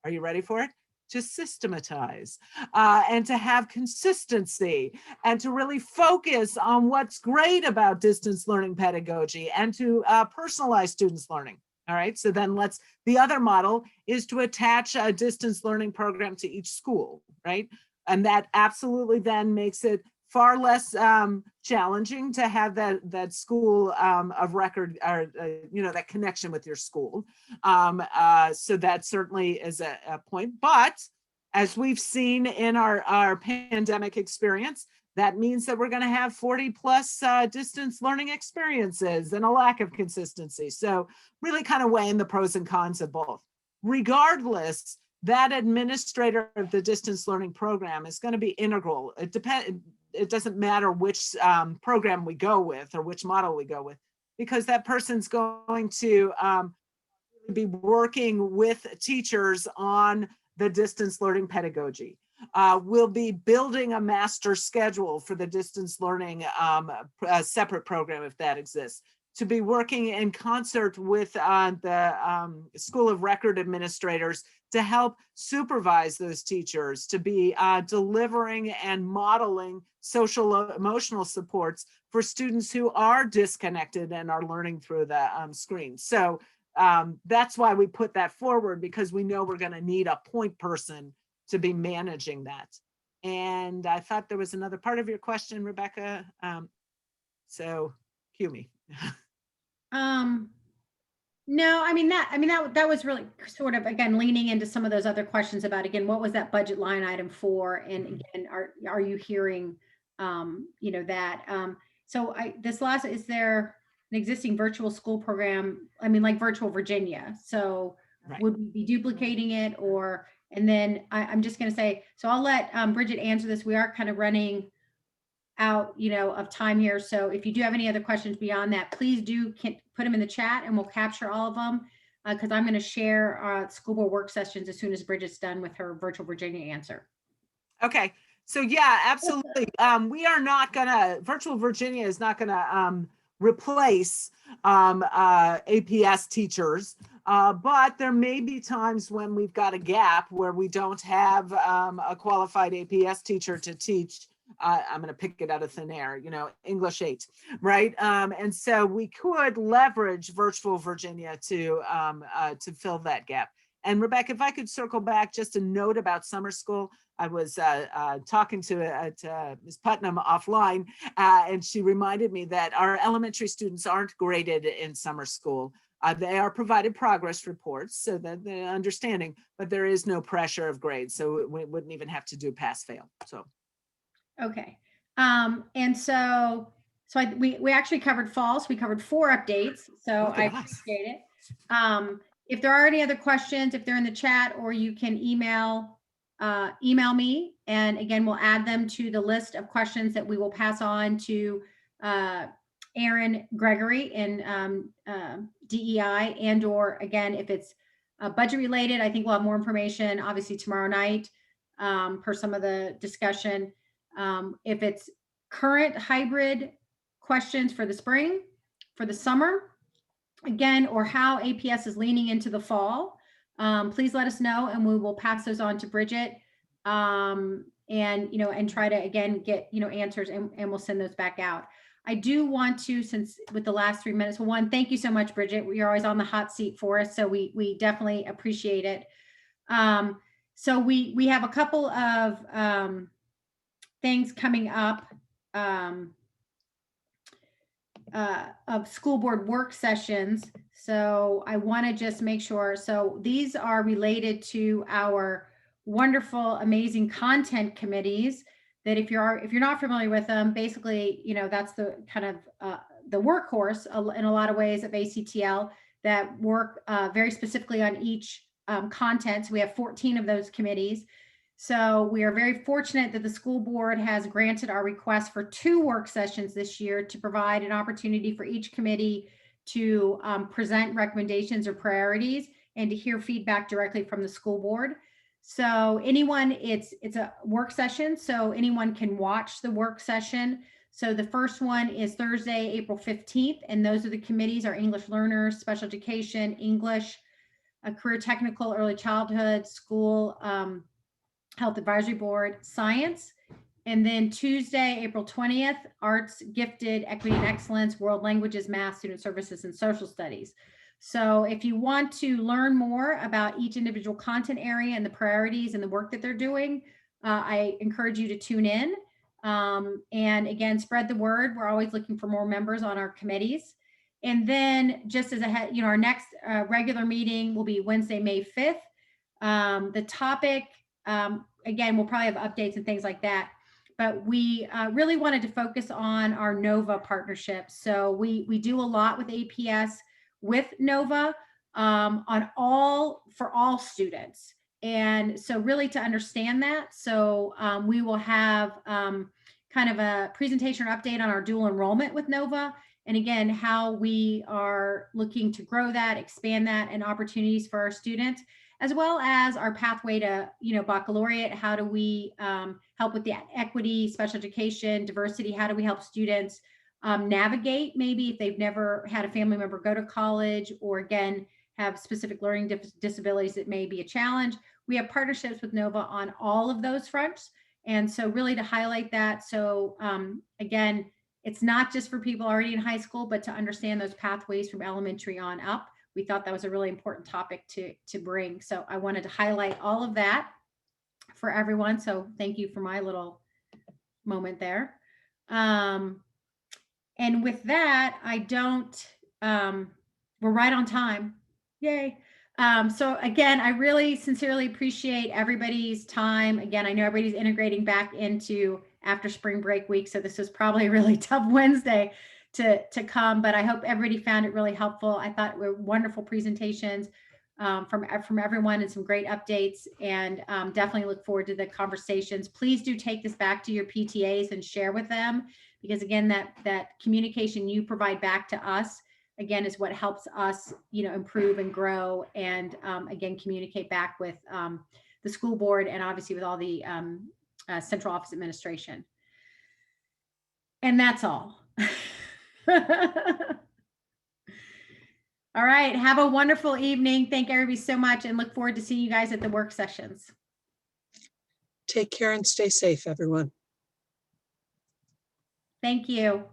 are you ready for it? To systematize and to have consistency and to really focus on what's great about distance learning pedagogy and to personalize students' learning. All right, so then the other model is to attach a distance learning program to each school, right? And that absolutely then makes it far less challenging to have that school of record, or you know, that connection with your school. So that certainly is a point. But as we've seen in our pandemic experience, that means that we're going to have 40 plus distance learning experiences and a lack of consistency. So really kind of weighing the pros and cons of both. Regardless, that administrator of the distance learning program is going to be integral. It doesn't matter which program we go with or which model we go with, because that person's going to be working with teachers on the distance learning pedagogy. We'll be building a master schedule for the distance learning separate program, if that exists, to be working in concert with the School of Record administrators to help supervise those teachers, to be delivering and modeling social emotional supports for students who are disconnected and are learning through the screen. So that's why we put that forward, because we know we're going to need a point person to be managing that. And I thought there was another part of your question, Rebecca. So cue me. No, I mean that was really sort of, again, leaning into some of those other questions about, again, what was that budget line item for? And again, are you hearing, you know, that, so is there an existing virtual school program? I mean, like Virtual Virginia. So Right. Would we be duplicating it, or, and then I'm just going to say, so I'll let Bridget answer this. We are kind of running out, you know, of time here. So if you do have any other questions beyond that, please do put them in the chat and we'll capture all of them, because I'm going to share school board work sessions as soon as Bridget's done with her Virtual Virginia answer. Okay. So yeah, absolutely. We are not gonna, Virtual Virginia is not gonna replace APS teachers, but there may be times when we've got a gap where we don't have a qualified APS teacher to teach. I'm going to pick it out of thin air, you know, English 8, right? And so we could leverage Virtual Virginia to fill that gap. And Rebecca, if I could circle back, just a note about summer school. I was talking to Ms. Putnam offline, and she reminded me that our elementary students aren't graded in summer school. They are provided progress reports so that the understanding, but there is no pressure of grades. So we wouldn't even have to do pass fail. So. Okay. And so we actually covered fall. So we covered 4 updates. So Look I at us. appreciate it. If there are any other questions, if they're in the chat, or you can email me. And again, we'll add them to the list of questions that we will pass on to Aaron Gregory in DEI, and or again, if it's budget related, I think we'll have more information obviously tomorrow night per some of the discussion. If it's current hybrid questions for the spring, for the summer, again, or how APS is leaning into the fall, please let us know and we will pass those on to Bridget. And, and try to, again, get, answers and we'll send those back out. I do want to, since with the last 3 minutes, well, one, thank you so much, Bridget. You're always on the hot seat for us. So we definitely appreciate it. So we have a couple of things coming up of school board work sessions. So I want to just make sure. So these are related to our wonderful, amazing content committees that if you're not familiar with them, basically, that's the kind of the workhorse in a lot of ways of ACTL that work very specifically on each content. So we have 14 of those committees. So we are very fortunate that the school board has granted our request for 2 work sessions this year to provide an opportunity for each committee to present recommendations or priorities and to hear feedback directly from the school board. So anyone, it's a work session, so anyone can watch the work session. So the first one is Thursday, April 15th, and those are the committees are English learners, special education, English, career technical, early childhood, school, Health Advisory Board, Science. And then Tuesday, April 20th, Arts, Gifted, Equity and Excellence, World Languages, Math, Student Services, and Social Studies. So if you want to learn more about each individual content area and the priorities and the work that they're doing, I encourage you to tune in. And again, spread the word. We're always looking for more members on our committees. And then just as a head, our next regular meeting will be Wednesday, May 5th. The topic, again, we'll probably have updates and things like that, but we really wanted to focus on our NOVA partnership. So we do a lot with APS with NOVA for all students. And so really to understand that, so we will have kind of a presentation or update on our dual enrollment with NOVA. And again, how we are looking to grow that, expand that, and opportunities for our students, as well as our pathway to, baccalaureate. How do we help with the equity, special education, diversity? How do we help students navigate, maybe if they've never had a family member go to college, or again, have specific learning disabilities that may be a challenge? We have partnerships with NOVA on all of those fronts. And so really to highlight that. So again, it's not just for people already in high school, but to understand those pathways from elementary on up. We thought that was a really important topic to bring. So I wanted to highlight all of that for everyone. So thank you for my little moment there. And with that, we're right on time. Yay. So again, I really sincerely appreciate everybody's time. Again, I know everybody's integrating back into after spring break week. So this was probably a really tough Wednesday to come, but I hope everybody found it really helpful. I thought were wonderful presentations from everyone and some great updates, and definitely look forward to the conversations. Please do take this back to your PTAs and share with them, because again, that communication you provide back to us, again, is what helps us, improve and grow, and again, communicate back with the school board and obviously with all the central office administration. And that's all. All right. Have a wonderful evening. Thank everybody so much, and look forward to seeing you guys at the work sessions. Take care and stay safe, everyone. Thank you.